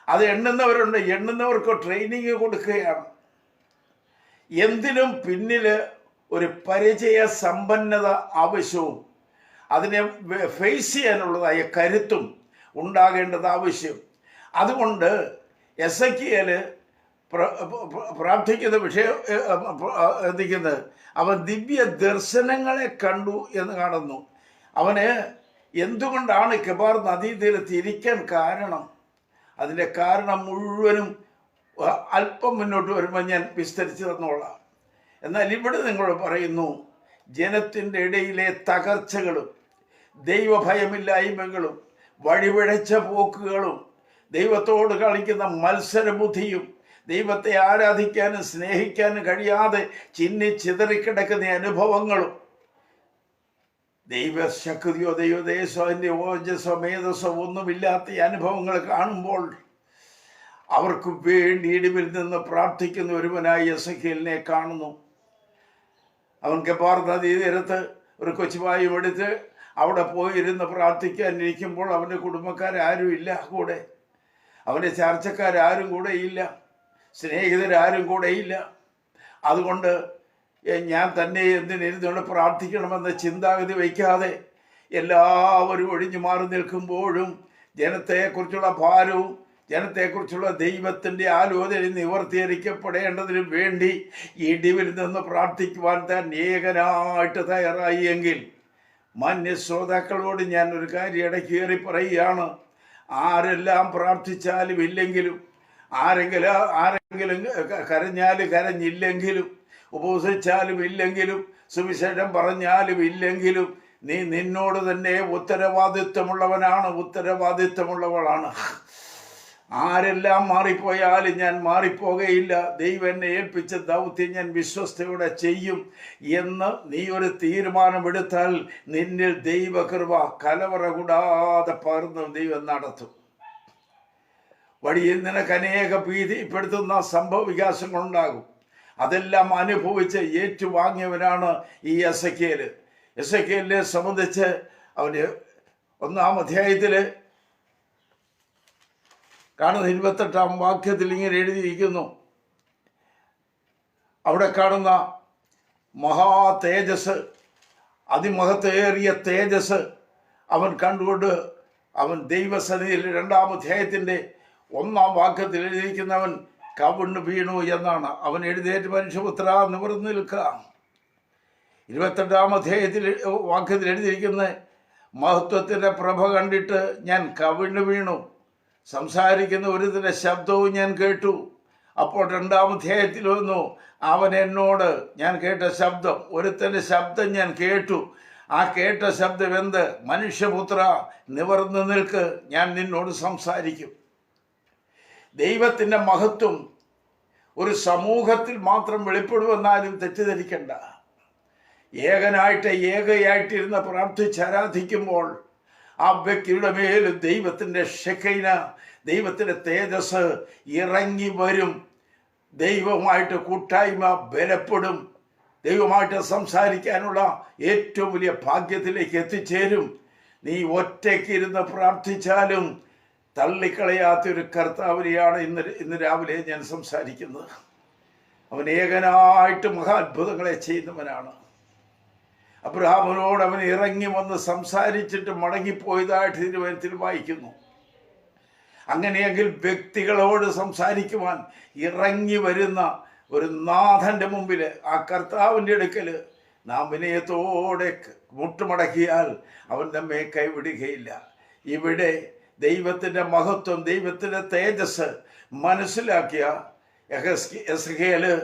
അത് എണ്ണുന്നവരുണ്ട്, എണ്ണുന്നവർക്ക് ട്രെയിനിങ് കൊടുക്കുകയാണ്. എന്തിനും പിന്നിൽ ഒരു പരിചയ സമ്പന്നത ആവശ്യവും അതിനെ ഫേസ് ചെയ്യാനുള്ളതായ കരുത്തും ഉണ്ടാകേണ്ടത് ആവശ്യം. അതുകൊണ്ട് എസെക്കിയേൽ പ്രാർത്ഥിക്കുന്ന വിഷയം എത്തിക്കുന്നത് അവൻ ദിവ്യ ദർശനങ്ങളെ കണ്ടു എന്ന് കാണുന്നു. അവന് എന്തുകൊണ്ടാണ് കെബാർ നദീതീരത്ത് ഇരിക്കാൻ കാരണം? അതിൻ്റെ കാരണം മുഴുവനും അല്പം മുന്നോട്ട് വരുമ്പോൾ ഞാൻ വിസ്തരിച്ച് തന്നോളാം. എന്നാൽ ഇവിടെ നിങ്ങൾ പറയുന്നു, ജനത്തിൻ്റെ ഇടയിലെ തകർച്ചകളും ദൈവഭയമില്ലായ്മകളും വഴിപിഴച്ച പോക്കുകളും ദൈവത്തോട് കളിക്കുന്ന മത്സരബുദ്ധിയും ദൈവത്തെ ആരാധിക്കാനും സ്നേഹിക്കാനും കഴിയാതെ ചിന്നിച്ചിതറിക്കിടക്കുന്ന അനുഭവങ്ങളും ദൈവശക്തിയോ ദൈവദേശോ അതിൻ്റെ ഓജസ്സോ മേധസ്സോ ഒന്നുമില്ലാത്ത അനുഭവങ്ങൾ കാണുമ്പോൾ അവർക്ക് വേണ്ടി ഇടിവിൽ നിന്ന് പ്രാർത്ഥിക്കുന്ന ഒരുവനായി എസെക്കിയേലിനെ കാണുന്നു. അവൻ കെബാർ നദീതീരത്ത് ഒരു കൊച്ചുവായും എടുത്ത് അവിടെ പോയിരുന്ന് പ്രാർത്ഥിക്കാനിരിക്കുമ്പോൾ അവൻ്റെ കുടുംബക്കാരും ഇല്ല കൂടെ, അവൻ്റെ ചർച്ചക്കാരും കൂടെ ഇല്ല, സ്നേഹിതരാരും കൂടെ ഇല്ല. അതുകൊണ്ട് ഞാൻ തന്നെ എന്തിനിരുന്നുകൊണ്ട് പ്രാർത്ഥിക്കണമെന്ന ചിന്താഗതി വയ്ക്കാതെ എല്ലാവരും ഒഴിഞ്ഞു മാറി നിൽക്കുമ്പോഴും ജനത്തെക്കുറിച്ചുള്ള ഭാരവും ജനത്തെക്കുറിച്ചുള്ള ദൈവത്തിൻ്റെ ആലോചന നിവർത്തീകരിക്കപ്പെടേണ്ടതിനു വേണ്ടി ഇടിവിൽ നിന്ന് പ്രാർത്ഥിക്കുവാൻ താൻ ഏകനായിട്ട് തയ്യാറായി എങ്കിൽ മാന്യ ശ്രോതാക്കളോട് ഞാൻ ഒരു കാര്യം ഇടയ്ക്ക് കയറി പറയുകയാണ്. ആരെല്ലാം പ്രാർത്ഥിച്ചാലും ഇല്ലെങ്കിലും, ആരെങ്കിലും കരഞ്ഞില്ലെങ്കിലും, ഉപവസിച്ചാലും ഇല്ലെങ്കിലും, സുവിശേഷം പറഞ്ഞാലും ഇല്ലെങ്കിലും, നീ നിന്നോട് തന്നെ ഉത്തരവാദിത്വമുള്ളവളാണ്. ആരെല്ലാം മാറിപ്പോയാലും ഞാൻ മാറിപ്പോകയില്ല. ദൈവം എന്നെ ഏൽപ്പിച്ച ദൗത്യം ഞാൻ വിശ്വസ്തയോടെ ചെയ്യും എന്ന് നീ ഒരു തീരുമാനമെടുത്താൽ നിന്നിൽ ദൈവകൃപ കലവറ കൂടാതെ പകർന്ന് ദൈവം നടത്തും. വഴിയിൽ നിനക്ക് അനേക ഭീതിപ്പെടുത്തുന്ന സംഭവ വികാസങ്ങളുണ്ടാകും. അതെല്ലാം അനുഭവിച്ച് ഏറ്റുവാങ്ങിയവനാണ് ഈ എസെക്കിയേൽ. എസെക്കിയേലിനെ സംബന്ധിച്ച് അവന് 1-ാം അധ്യായത്തിൽ കാണുന്ന 28-ാം വാക്യത്തിൽ ഇങ്ങനെ എഴുതിയിരിക്കുന്നു. അവിടെ കാണുന്ന മഹാ തേജസ്, അതിമഹത്തേറിയ തേജസ് അവൻ കണ്ടുകൊണ്ട് അവൻ ദൈവസന്നിധിയിൽ 2-ാം അധ്യായത്തിൻ്റെ 1-ാം വാക്യത്തിൽ എഴുതിയിരിക്കുന്നവൻ കവിണ്ണു വീണു എന്നാണ്. അവൻ എഴുന്നേറ്റ് മനുഷ്യപുത്ര നിവർന്നു നിൽക്കുക. 28-ാം അധ്യായത്തിൽ വാക്യത്തിൽ എഴുതിയിരിക്കുന്ന മഹത്വത്തിൻ്റെ പ്രഭ കണ്ടിട്ട് ഞാൻ കവിണ്ണു വീണു, സംസാരിക്കുന്ന ഒരുതിൻ്റെ ശബ്ദവും ഞാൻ കേട്ടു. അപ്പോൾ 2-ാം അധ്യായത്തിൽ വന്നു, അവൻ എന്നോട് ഞാൻ കേട്ട ശബ്ദം, ഒരുത്തൻ്റെ ശബ്ദം ഞാൻ കേട്ടു. ആ കേട്ട ശബ്ദം എന്ത്? മനുഷ്യപുത്ര നിവർന്നു നിൽക്ക്, ഞാൻ നിന്നോട് സംസാരിക്കും. ദൈവത്തിൻ്റെ മഹത്വം ഒരു സമൂഹത്തിൽ മാത്രം വെളിപ്പെടുമെന്നാലും തെറ്റിദ്ധരിക്കണ്ട. ഏകയായിട്ടിരുന്ന് പ്രാർത്ഥിച്ചാരാധിക്കുമ്പോൾ ആ വ്യക്തിയുടെ മേൽ ദൈവത്തിൻ്റെ ഷെക്കൈന, ദൈവത്തിൻ്റെ തേജസ് ഇറങ്ങി വരും. ദൈവമായിട്ട് കൂട്ടായ്മ ബലപ്പെടും. ദൈവമായിട്ട് സംസാരിക്കാനുള്ള ഏറ്റവും വലിയ ഭാഗ്യത്തിലേക്ക് എത്തിച്ചേരും. നീ ഒറ്റയ്ക്കിരുന്ന് പ്രാർത്ഥിച്ചാലും തള്ളിക്കളയാത്തൊരു കർത്താവിനെയാണ് ഇന്ന് രാവിലെ ഞാൻ സംസാരിക്കുന്നത്. അവൻ ഏകനായിട്ട് മഹാത്ഭുതങ്ങളെ ചെയ്യുന്നവനാണ്. അബ്രഹാമിനോട് അവൻ ഇറങ്ങി വന്ന് സംസാരിച്ചിട്ട് മടങ്ങിപ്പോയതായിട്ട് തിരുവചനത്തിൽ വായിക്കുന്നു. അങ്ങനെയെങ്കിൽ വ്യക്തികളോട് സംസാരിക്കുവാൻ ഇറങ്ങി വരുന്ന ഒരു നാഥൻ്റെ മുമ്പിൽ, ആ കർത്താവിൻ്റെ അടുക്കൽ നാം വിനയത്തോടെ മുട്ടുമടക്കിയാൽ അവൻ നമ്മെ കൈവിടുകയില്ല. ഇവിടെ ദൈവത്തിൻ്റെ മഹത്വം, ദൈവത്തിൻ്റെ തേജസ് മനസ്സിലാക്കിയ എസെക്കിയേല്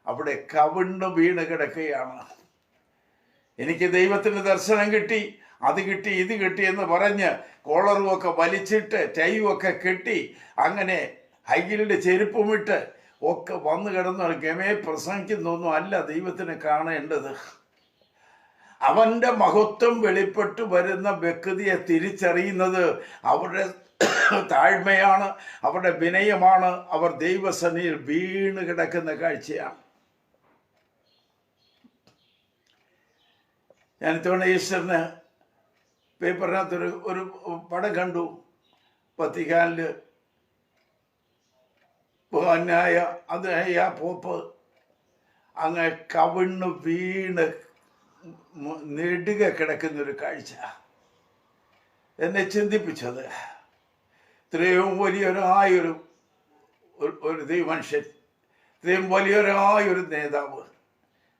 അവിടെ കവിണ്ണു വീണ് കിടക്കുകയാണ്. എനിക്ക് ദൈവത്തിൻ്റെ ദർശനം കിട്ടി, അത് കിട്ടി, ഇത് കിട്ടി എന്ന് പറഞ്ഞ് കോളറുമൊക്കെ വലിച്ചിട്ട് ടൈയുമൊക്കെ കെട്ടി അങ്ങനെ ഹൈഗിലിൻ്റെ ചെരുപ്പുമിട്ട് ഒക്കെ വന്നു കിടന്ന് ഗമയെ പ്രസംഗിക്കുന്നൊന്നും അല്ല ദൈവത്തിന് കാണേണ്ടത്. അവൻ്റെ മഹത്വം വെളിപ്പെട്ടു വരുന്ന വ്യക്തിയെ തിരിച്ചറിയുന്നത് അവരുടെ താഴ്മയാണ്, അവരുടെ വിനയമാണ്, അവർ ദൈവസന്നിധിയിൽ വീണ് കിടക്കുന്ന കാഴ്ചയാണ്. ഞാൻ ഇത്തവണ ഈസ്റ്ററിന് പേപ്പറിനകത്തൊരു പടം കണ്ടു. വത്തിക്കാനിൽ ബഹുമാന്യായ അതിനായ പോപ്പ് അങ്ങ് കവിണ്ണ് വീണ് നെടുക കിടക്കുന്നൊരു കാഴ്ച എന്നെ ചിന്തിപ്പിച്ചത്. ഇത്രയും വലിയൊരായൊരു ദൈവമനുഷ്യൻ, ഇത്രയും വലിയൊരായൊരു നേതാവ്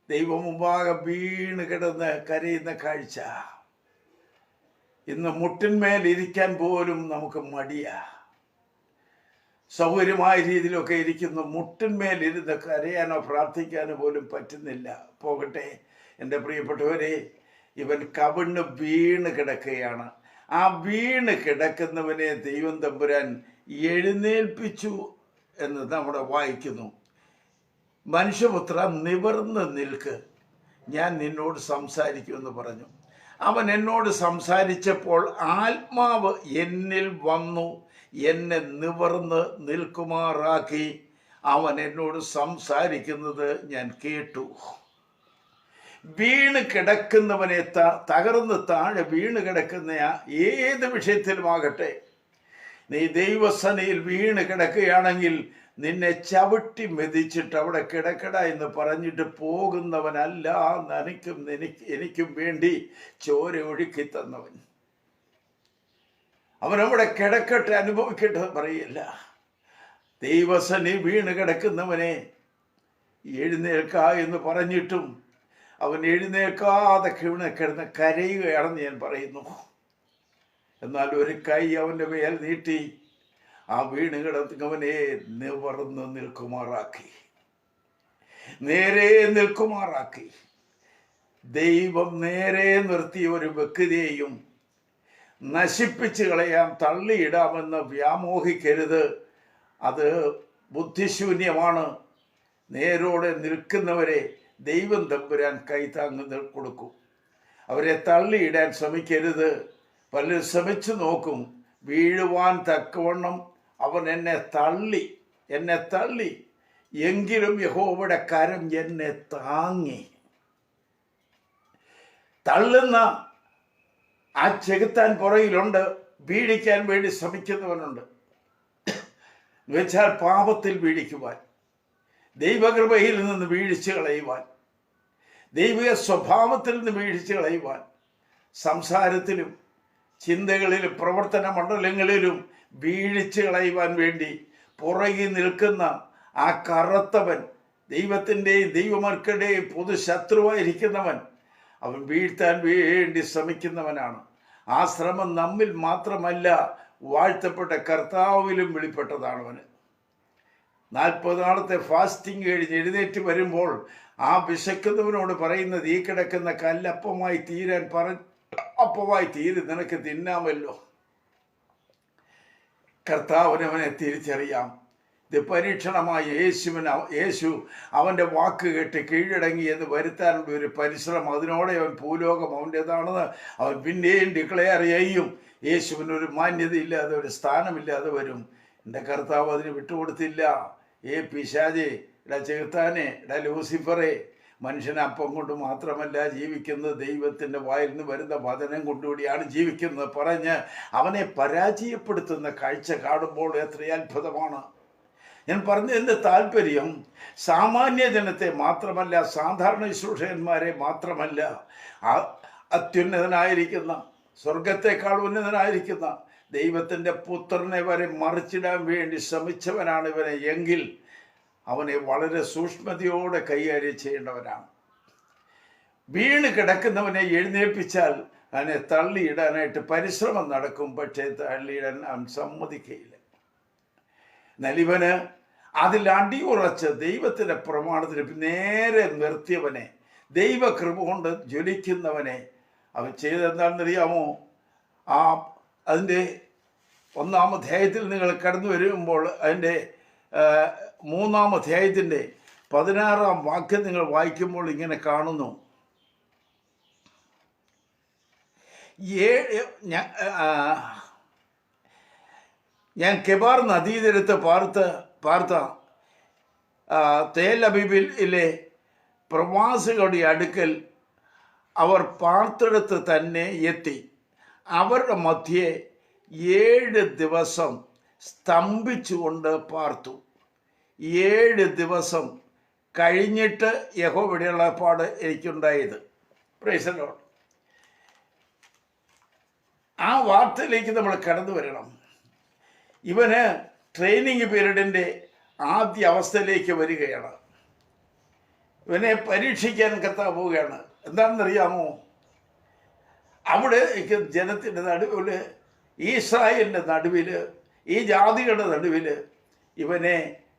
ദൈവം മുമ്പാകെ വീണ് കിടന്ന് കരയുന്ന കാഴ്ച. ഇന്ന് മുട്ടിന്മേൽ ഇരിക്കാൻ പോലും നമുക്ക് മടിയാ. സൗകര്യമായ രീതിയിലൊക്കെ ഇരിക്കുന്നു, മുട്ടിന്മേൽ ഇരുന്ന് കരയാനോ പ്രാർത്ഥിക്കാനോ പോലും പറ്റുന്നില്ല. പോകട്ടെ എൻ്റെ പ്രിയപ്പെട്ടവരെ, ഇവൻ കവിണ്ണ് വീണ് കിടക്കുകയാണ്. ആ വീണ് കിടക്കുന്നവനെ ദൈവം തമ്പുരാൻ എഴുന്നേൽപ്പിച്ചു എന്ന് നമ്മുടെ വായിക്കുന്നു. മനുഷ്യപുത്ര, നിവർന്ന് നിൽക്ക്, ഞാൻ നിന്നോട് സംസാരിക്കുമെന്ന് പറഞ്ഞു. അവൻ എന്നോട് സംസാരിച്ചപ്പോൾ ആത്മാവ് എന്നിൽ വന്നു എന്നെ നിവർന്ന് നിൽക്കുമാറാക്കി. അവൻ എന്നോട് സംസാരിക്കുന്നത് ഞാൻ കേട്ടു. വീണ് കിടക്കുന്നവനെ, തകർന്ന് താഴെ വീണ് കിടക്കുന്ന ഏത് വിഷയത്തിലുമാകട്ടെ, നീ ദൈവസനയിൽ വീണ് കിടക്കുകയാണെങ്കിൽ നിന്നെ ചവിട്ടി മെതിച്ചിട്ട് അവിടെ കിടക്കട എന്ന് പറഞ്ഞിട്ട് പോകുന്നവനല്ല എനിക്കും വേണ്ടി ചോര ഒഴുക്കി തന്നവൻ. അവനവിടെ കിടക്കട്ടെ, അനുഭവിക്കട്ടെ പറയില്ല. ദൈവസനി വീണ് കിടക്കുന്നവനെ എഴുന്നേൽക്ക എന്ന് പറഞ്ഞിട്ടും അവൻ എഴുന്നേൽക്കാതെ കിടന്ന് കരയുകയാണെന്ന് ഞാൻ പറയുന്നു. എന്നാൽ ഒരു കൈ അവൻ്റെ മേൽ നീട്ടി ആ വീണ് കിടക്കുന്നവനെ നിവർന്ന് നിൽക്കുമാറാക്കി, നേരെ നിൽക്കുമാറാക്കി. ദൈവം നേരെ നിർത്തിയ ഒരു വ്യക്തിയെയും നശിപ്പിച്ച് കളയാം, തള്ളിയിടാമെന്ന് വ്യാമോഹിക്കരുത്. അത് ബുദ്ധിശൂന്യമാണ്. നേരോടെ നിൽക്കുന്നവരെ ദൈവം തമ്പുരാൻ കൈത്താങ്ങ് കൊടുക്കും. അവരെ തള്ളിയിടാൻ ശ്രമിക്കരുത്. പലരും ശ്രമിച്ചു നോക്കും, വീഴുവാൻ തക്കവണ്ണം അവൻ എന്നെ തള്ളി, എങ്കിലും യഹോവയുടെ കരം എന്നെ താങ്ങി. തള്ളുന്ന ആ ചെകുത്താൻ പുറകിലുണ്ട്, വീഴിക്കാൻ വേണ്ടി ശ്രമിക്കുന്നവനുണ്ട്. എന്നുവെച്ചാൽ പാപത്തിൽ വീഴിക്കുവാൻ, ദൈവകൃപയിൽ നിന്ന് വീഴിച്ചു കളയുവാൻ, ദൈവിക സ്വഭാവത്തിൽ നിന്ന് വീഴിച്ചു കളയുവാൻ, സംസാരത്തിലും ചിന്തകളിലും പ്രവർത്തന മണ്ഡലങ്ങളിലും വീഴിച്ചു കളയുവാൻ വേണ്ടി പുറകിൽ നിൽക്കുന്ന ആ കറുത്തവൻ, ദൈവത്തിൻ്റെയും ദൈവമക്കളുടെയും പൊതുശത്രുവായിരിക്കുന്നവൻ, അവൻ വീഴ്ത്താൻ വേണ്ടി ശ്രമിക്കുന്നവനാണ്. ആ ശ്രമം നമ്മിൽ മാത്രമല്ല, വാഴ്ത്തപ്പെട്ട കർത്താവിലും വെളിപ്പെട്ടതാണ്. അവന് 40 നാളത്തെ ഫാസ്റ്റിംഗ് കഴിഞ്ഞ് എഴുന്നേറ്റ് വരുമ്പോൾ ആ വിശക്കുന്നവനോട് പറയുന്നത്, ഈ കിടക്കുന്ന കല്ലപ്പമായി തീരാൻ അപ്പമായി തീരും, നിനക്ക് തിന്നാമല്ലോ. കർത്താവിനവനെ തിരിച്ചറിയാം. ഇത് പരീക്ഷണമായി യേശു അവൻ്റെ വാക്ക് കേട്ട് കീഴടങ്ങി എന്ന് വരുത്താനുള്ള ഒരു പരിശ്രമം. അതിനോടെ അവൻ ഭൂലോകം അവൻ്റേതാണെന്ന് അവൻ പിന്നെയും ഡിക്ലെയർ ചെയ്യും. യേശുവിനൊരു മാന്യതയില്ലാതെ, ഒരു സ്ഥാനമില്ലാതെ വരും. എൻ്റെ കർത്താവ് അതിന് വിട്ടുകൊടുത്തില്ല. പിശാചേ, ചെകുത്താനെ, ലൂസിഫറെ, മനുഷ്യൻ അപ്പം കൊണ്ട് മാത്രമല്ല ജീവിക്കുന്നത്, ദൈവത്തിൻ്റെ വായിൽ നിന്ന് വരുന്ന വചനം കൊണ്ടുകൂടിയാണ് ജീവിക്കുന്നത് പറഞ്ഞ് അവനെ പരാജയപ്പെടുത്തുന്ന കാഴ്ച കാണുമ്പോൾ എത്ര അത്ഭുതമാണ്. ഞാൻ പറഞ്ഞതിൻ്റെ താല്പര്യം സാമാന്യ ജനത്തെ മാത്രമല്ല, സാധാരണ ശുശ്രൂഷകന്മാരെ മാത്രമല്ല, അത്യുന്നതനായിരിക്കുന്ന, സ്വർഗത്തെക്കാൾ ഉന്നതനായിരിക്കുന്ന ദൈവത്തിൻ്റെ പുത്രനെ വരെ മറിച്ചിടാൻ വേണ്ടി ശ്രമിച്ചവനാണ് ഇവനെ എങ്കിൽ അവനെ വളരെ സൂക്ഷ്മതയോടെ കൈകാര്യം ചെയ്യേണ്ടവനാണ്. വീണ് കിടക്കുന്നവനെ എഴുന്നേൽപ്പിച്ചാൽ അവനെ തള്ളിയിടാനായിട്ട് പരിശ്രമം നടക്കും, പക്ഷേ തള്ളിയിടാൻ അവൻ സമ്മതിക്കയില്ല. എന്നാൽ ഇവന് അതിൽ അടിയുറച്ച് ദൈവത്തിൻ്റെ പ്രമാണത്തിന് നേരെ നിർത്തിയവനെ, ദൈവകൃപ കൊണ്ട് ജ്വലിക്കുന്നവനെ അവൻ ചെയ്തെന്താണെന്നറിയാമോ? അതിൻ്റെ 1-ാം അധ്യായത്തിൽ നിങ്ങൾ കടന്നു വരുമ്പോൾ അതിൻ്റെ 3-ാം അധ്യായത്തിൻ്റെ 16-ാം വാക്യം നിങ്ങൾ വായിക്കുമ്പോൾ ഇങ്ങനെ കാണുന്നു. ഞാൻ കെബാർ നദീതീരത്ത് പാർത്ത തേൽ അബീബിലെ പ്രവാസികളുടെ അടുക്കൽ അവർ പാർത്തിടത്ത് തന്നെ എത്തി. അവരുടെ മധ്യേ 7 ദിവസം സ്തംഭിച്ചുകൊണ്ട് പാർത്തു. 7 ദിവസം കഴിഞ്ഞിട്ട് യഹോവയുടെ അരുളപ്പാട് എനിക്കുണ്ടായത്. Price the Lord. ആ വാർത്തയിലേക്ക് നമ്മൾ കടന്നു വരണം. ഇവന് ട്രെയിനിങ് പീരീഡിൻ്റെ ആദ്യ അവസ്ഥയിലേക്ക് വരികയാണ്. ഇവനെ പരീക്ഷിക്കാൻ കർത്താവ് പോവുകയാണ്. എന്താണെന്നറിയാമോ? അവിടെ ജനത്തിൻ്റെ നടുവിൽ, ഇസ്രായേലിൻ്റെ നടുവിൽ, ഈ ജാതികളുടെ നടുവിൽ ഇവനെ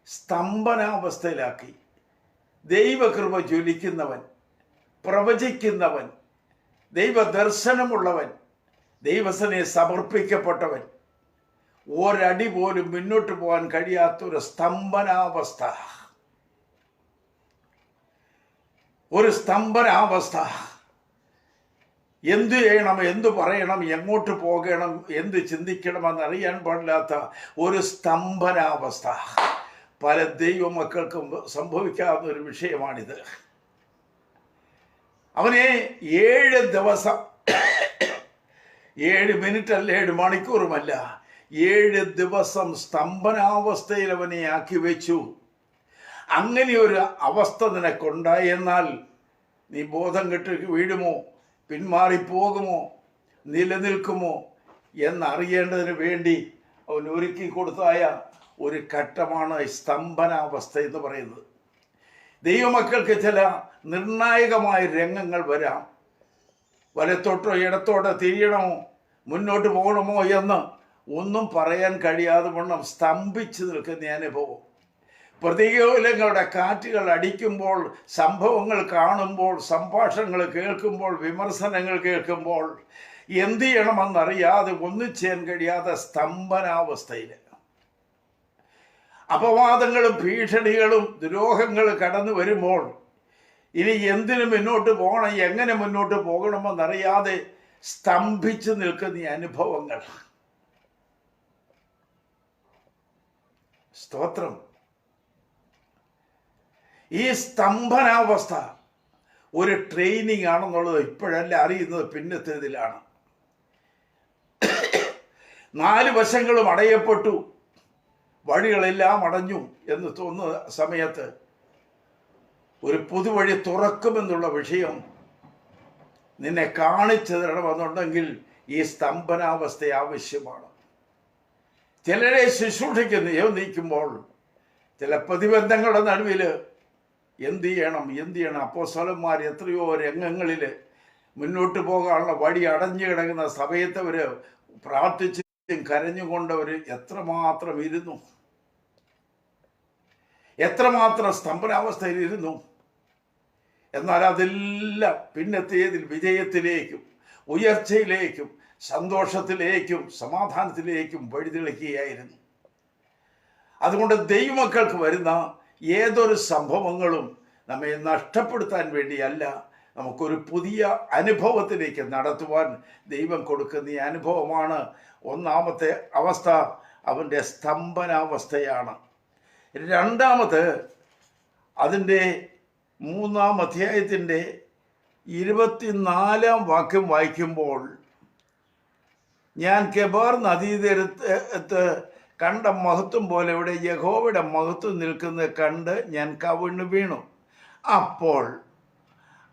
സ്തംഭനാവസ്ഥയിലാക്കി. ദൈവകൃപ ജ്വലിക്കുന്നവൻ, പ്രവചിക്കുന്നവൻ, ദൈവദർശനമുള്ളവൻ, ദൈവസനെ സമർപ്പിക്കപ്പെട്ടവൻ, ഒരടി പോലും മുന്നോട്ട് പോകാൻ കഴിയാത്തൊരു സ്തംഭനാവസ്ഥ, ഒരു സ്തംഭനാവസ്ഥ. എന്തു ചെയ്യണം, എന്തു പറയണം, എങ്ങോട്ട് പോകണം, എന്ത് ചിന്തിക്കണമെന്നറിയാൻ പാടില്ലാത്ത ഒരു സ്തംഭനാവസ്ഥ പല ദൈവമക്കൾക്കും സംഭവിക്കാവുന്ന ഒരു വിഷയമാണിത്. അവനെ 7 ദിവസം, 7 മിനിറ്റല്ല, 7 മണിക്കൂറുമല്ല, 7 ദിവസം സ്തംഭനാവസ്ഥയിൽ അവനെ ആക്കി വെച്ചു. അങ്ങനെയൊരു അവസ്ഥ നിനക്കുണ്ടായെന്നാൽ നീ ബോധം കെട്ട് വീഴുമോ, പിന്മാറിപ്പോകുമോ, നിലനിൽക്കുമോ എന്നറിയേണ്ടതിന് വേണ്ടി അവൻ ഒരുക്കി കൊടുത്തായ ഒരു ഘട്ടമാണ് സ്തംഭനാവസ്ഥ എന്ന് പറയുന്നത്. ദൈവമക്കൾക്ക് ചില നിർണായകമായ രംഗങ്ങൾ വരാം. വലത്തോട്ടോ ഇടത്തോട്ടോ തിരിയണമോ, മുന്നോട്ട് പോകണമോ എന്ന് ഒന്നും പറയാൻ കഴിയാതെ വണ്ണം സ്തംഭിച്ച് നിൽക്കുന്ന അനുഭവം. പ്രതികൂലങ്ങളുടെ കാറ്റുകൾ അടിക്കുമ്പോൾ, സംഭവങ്ങൾ കാണുമ്പോൾ, സംഭാഷണങ്ങൾ കേൾക്കുമ്പോൾ, വിമർശനങ്ങൾ കേൾക്കുമ്പോൾ എന്ത് ചെയ്യണമെന്നറിയാതെ ഒന്നും ചെയ്യാൻ കഴിയാതെ സ്തംഭനാവസ്ഥയിൽ, അപവാദങ്ങളും ഭീഷണികളും ദ്രോഹങ്ങളും കടന്നു വരുമ്പോൾ ഇനി എന്തിനു മുന്നോട്ട് പോകണം, എങ്ങനെ മുന്നോട്ട് പോകണമെന്നറിയാതെ സ്തംഭിച്ച് നിൽക്കുന്ന അനുഭവങ്ങൾ. സ്തോത്രം. ഈ സ്തംഭനാവസ്ഥ ഒരു ട്രെയിനിങ് ആണെന്നുള്ളത് ഇപ്പോഴല്ല അറിയുന്നത്, പിന്നത്തേതിലാണ്. 4 വശങ്ങളും അടയപ്പെട്ടു, വഴികളെല്ലാം അടഞ്ഞു എന്ന് തോന്നുന്ന സമയത്ത് ഒരു പുതുവഴി തുറക്കുമെന്നുള്ള വിഷയം നിന്നെ കാണിച്ചു തരണമെന്നുണ്ടെങ്കിൽ ഈ സ്തംഭനാവസ്ഥ ആവശ്യമാണ്. ചിലരെ ശുശ്രൂഷിക്കുന്ന നീക്കുമ്പോൾ ചില പ്രതിബന്ധങ്ങളുടെ നടുവിൽ എന്ത് ചെയ്യണം. അപ്പോസ്തലന്മാർ എത്രയോ രംഗങ്ങളിൽ മുന്നോട്ട് പോകാനുള്ള വഴി അടഞ്ഞു കിടക്കുന്ന സമയത്ത് അവർ പ്രാർത്ഥിച്ചും കരഞ്ഞുകൊണ്ടവർ എത്രമാത്രം ഇരുന്നു, എത്രമാത്രം സ്തംഭനാവസ്ഥയിൽ ഇരുന്നു. എന്നാൽ അതെല്ലാം പിന്നത്തേതിൽ വിജയത്തിലേക്കും ഉയർച്ചയിലേക്കും സന്തോഷത്തിലേക്കും സമാധാനത്തിലേക്കും വഴിതെളിക്കുകയായിരുന്നു. അതുകൊണ്ട് ദൈവമക്കൾക്ക് വരുന്ന ഏതൊരു സംഭവങ്ങളും നമ്മെ നഷ്ടപ്പെടുത്താൻ വേണ്ടിയല്ല, നമുക്കൊരു പുതിയ അനുഭവത്തിലേക്ക് നടത്തുവാൻ ദൈവം കൊടുക്കുന്ന ഈ അനുഭവമാണ്. 1-ാമത്തെ അവസ്ഥ അവൻ്റെ സ്തംഭനാവസ്ഥയാണ്. 2-ാമത് അതിൻ്റെ 3-ാം അധ്യായത്തിൻ്റെ 24-ാം വാക്യം വായിക്കുമ്പോൾ, ഞാൻ കെബാർ നദീതീരത്ത് കണ്ട മഹത്വം പോലെ ഇവിടെ യഹോവയുടെ മഹത്വം നിൽക്കുന്നത് കണ്ട് ഞാൻ കവിണ്ണു വീണു. അപ്പോൾ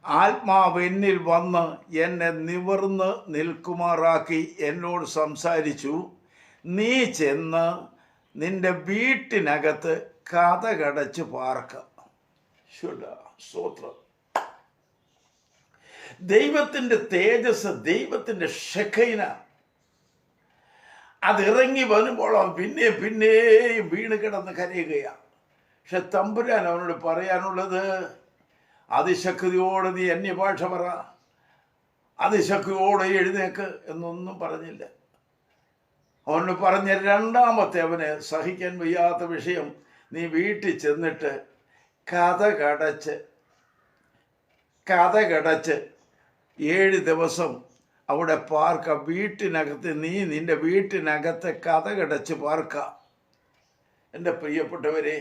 ആത്മാവ് എന്നിൽ വന്ന് എന്നെ നിവർന്ന് നിൽക്കുമാറാക്കി എന്നോട് സംസാരിച്ചു, നീ ചെന്ന് നിന്റെ വീട്ടിനകത്ത് കതകടച്ച് പാർക്ക. സ്തോത്രം. ദൈവത്തിൻ്റെ തേജസ്, ദൈവത്തിൻ്റെ ഷെഖൈന അതിറങ്ങി വരുമ്പോൾ അവൻ പിന്നെയും വീണ് കിടന്ന് കരയുകയാണ്. പക്ഷെ തമ്പുരാൻ അവനോട് പറയാനുള്ളത്, അതിശക്തിയോടെ നീ അന്യഭാഷ പറ, അതിശക്തിയോടെ എഴുന്നേക്ക് എന്നൊന്നും പറഞ്ഞില്ല. അവനോട് പറഞ്ഞ രണ്ടാമത്തെ അവന് സഹിക്കാൻ വയ്യാത്ത വിഷയം, നീ വീട്ടിൽ ചെന്നിട്ട് കഥ കടച്ച് 7 ദിവസം അവിടെ പാർക്ക. വീട്ടിനകത്ത് നിന്റെ വീട്ടിനകത്ത് കഥ കടച്ച് പാർക്ക. എൻ്റെ പ്രിയപ്പെട്ടവരെ,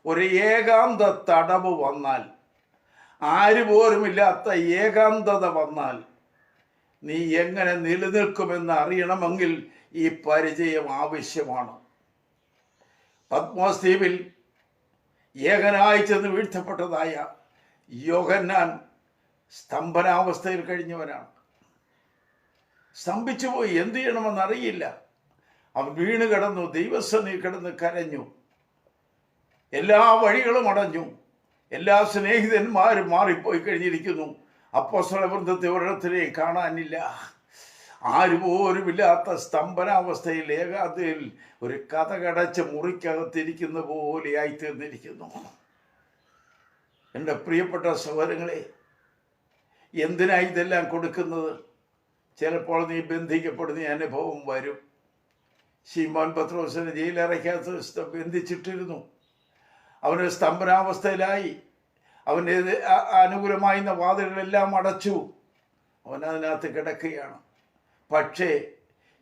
ഒരു ഏകാന്ത തടവ് വന്നാൽ, ആരുപോലുമില്ലാത്ത ഏകാന്തത വന്നാൽ, നീ എങ്ങനെ നിലനിൽക്കുമെന്ന് അറിയണമെങ്കിൽ ഈ പരിചയം ആവശ്യമാണ്. പത്മോസ് ദ്വീപിൽ ഏകനായി ചെന്ന് വീഴ്ത്തപ്പെട്ടതായ യോഹന്നാൻ സ്തംഭനാവസ്ഥയിൽ കഴിഞ്ഞവനാണ്. സ്തംഭിച്ചുപോയി, എന്തു ചെയ്യണമെന്നറിയില്ല. അവൻ വീണ് കിടന്നു, ദൈവസന്നിധി കിടന്ന് കരഞ്ഞു. എല്ലാ വഴികളും അടഞ്ഞു. എല്ലാ സ്നേഹിതന്മാരും മാറിപ്പോയി കഴിഞ്ഞിരിക്കുന്നു. അപ്പോസ്തല വൃന്ദത്തെ ഒരിടത്തിനെയും കാണാനില്ല. ആരുപോലുമില്ലാത്ത സ്തംഭനാവസ്ഥയിൽ, ഏകാന്തയിൽ ഒരു കഥ കടച്ച് മുറിക്കകത്തിരിക്കുന്ന പോലെ ആയിത്തീർന്നിരിക്കുന്നു. എൻ്റെ പ്രിയപ്പെട്ട സഹോദരങ്ങളെ, എന്തിനായി ഇതെല്ലാം കൊടുക്കുന്നത്? ചിലപ്പോൾ നീ ബന്ധിക്കപ്പെടുന്ന അനുഭവം വരും. ശിമോൻ പത്രോസിനെ ജയിലറയ്ക്കകത്ത് ബന്ധിച്ചിട്ടിരുന്നു. അവന് സ്തംഭനാവസ്ഥയിലായി. അവൻ്റെ അനുകൂലമായിരുന്ന വാതിലുകളെല്ലാം അടച്ചു. അവൻ അതിനകത്ത് കിടക്കുകയാണ്. പക്ഷേ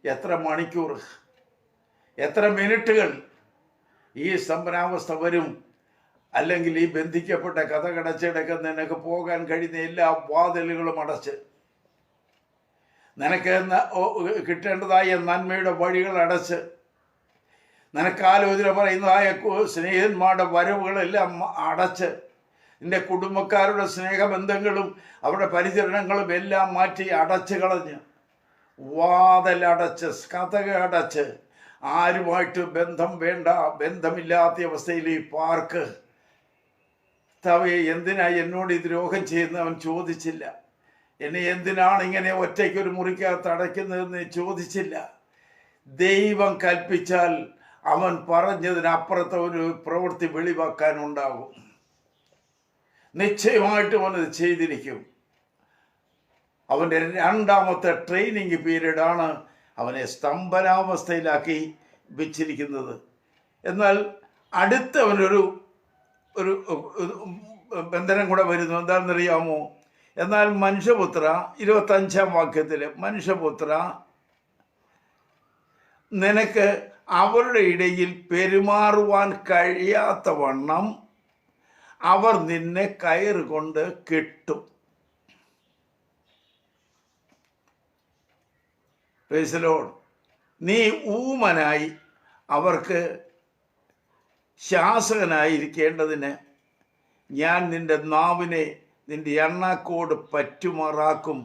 എത്ര മണിക്കൂർ, എത്ര മിനിറ്റുകൾ ഈ സ്തംഭനാവസ്ഥ വരും? അല്ലെങ്കിൽ ഈ ബന്ധിക്കപ്പെട്ട കഥ കടച്ചെടുക്കുന്ന നിനക്ക് പോകാൻ കഴിയുന്ന എല്ലാ വാതിലുകളും അടച്ച്, നിനക്ക് കിട്ടേണ്ടതായ നന്മയുടെ വഴികൾ അടച്ച്, നിനക്ക് ആലോചന പറയുന്നതായ സ്നേഹിതന്മാരുടെ വരവുകളെല്ലാം അടച്ച്, നിന്റെ കുടുംബക്കാരുടെ സ്നേഹബന്ധങ്ങളും അവരുടെ പരിചരണങ്ങളും എല്ലാം മാറ്റി അടച്ചു കളഞ്ഞ്, വാതിലടച്ച്, കഥകടച്ച്, ആരുമായിട്ട് ബന്ധം വേണ്ട, ബന്ധമില്ലാത്ത അവസ്ഥയിൽ ഈ പാർക്ക്. തവയെ എന്തിനാ എന്നോട് ഈ ദ്രോഹം ചെയ്യുന്നവൻ ചോദിച്ചില്ല. എന്നെ എന്തിനാണ് ഇങ്ങനെ ഒറ്റയ്ക്കൊരു മുറിക്കകത്ത് അടയ്ക്കുന്നതെന്ന് ചോദിച്ചില്ല. ദൈവം കൽപ്പിച്ചാൽ അവൻ പറഞ്ഞതിനപ്പുറത്ത് ഒരു പ്രവൃത്തി വെളിവാക്കാനുണ്ടാകും. നിശ്ചയമായിട്ടും അവനത് ചെയ്തിരിക്കും. അവൻ്റെ രണ്ടാമത്തെ ട്രെയിനിങ് പീരീഡാണ് അവനെ സ്തംഭനാവസ്ഥയിലാക്കി വെച്ചിരിക്കുന്നത്. എന്നാൽ അടുത്തവനൊരു ഒരു ബന്ധനം കൂടെ വരുന്നു. എന്താണെന്നറിയാമോ? എന്നാൽ മനുഷ്യപുത്ര, 25-ാം വാക്യത്തിൽ, മനുഷ്യപുത്ര, നിനക്ക് അവരുടെ ഇടയിൽ പെരുമാറുവാൻ കഴിയാത്ത വണ്ണം അവർ നിന്നെ കയറുകൊണ്ട് കെട്ടും. Praise the Lord. നീ ഊമനായി അവർക്ക് ശാസകനായിരിക്കേണ്ടതിന് ഞാൻ നിന്റെ നാവിനെ നിന്റെ എണ്ണാക്കോട് പറ്റുമാറാക്കും.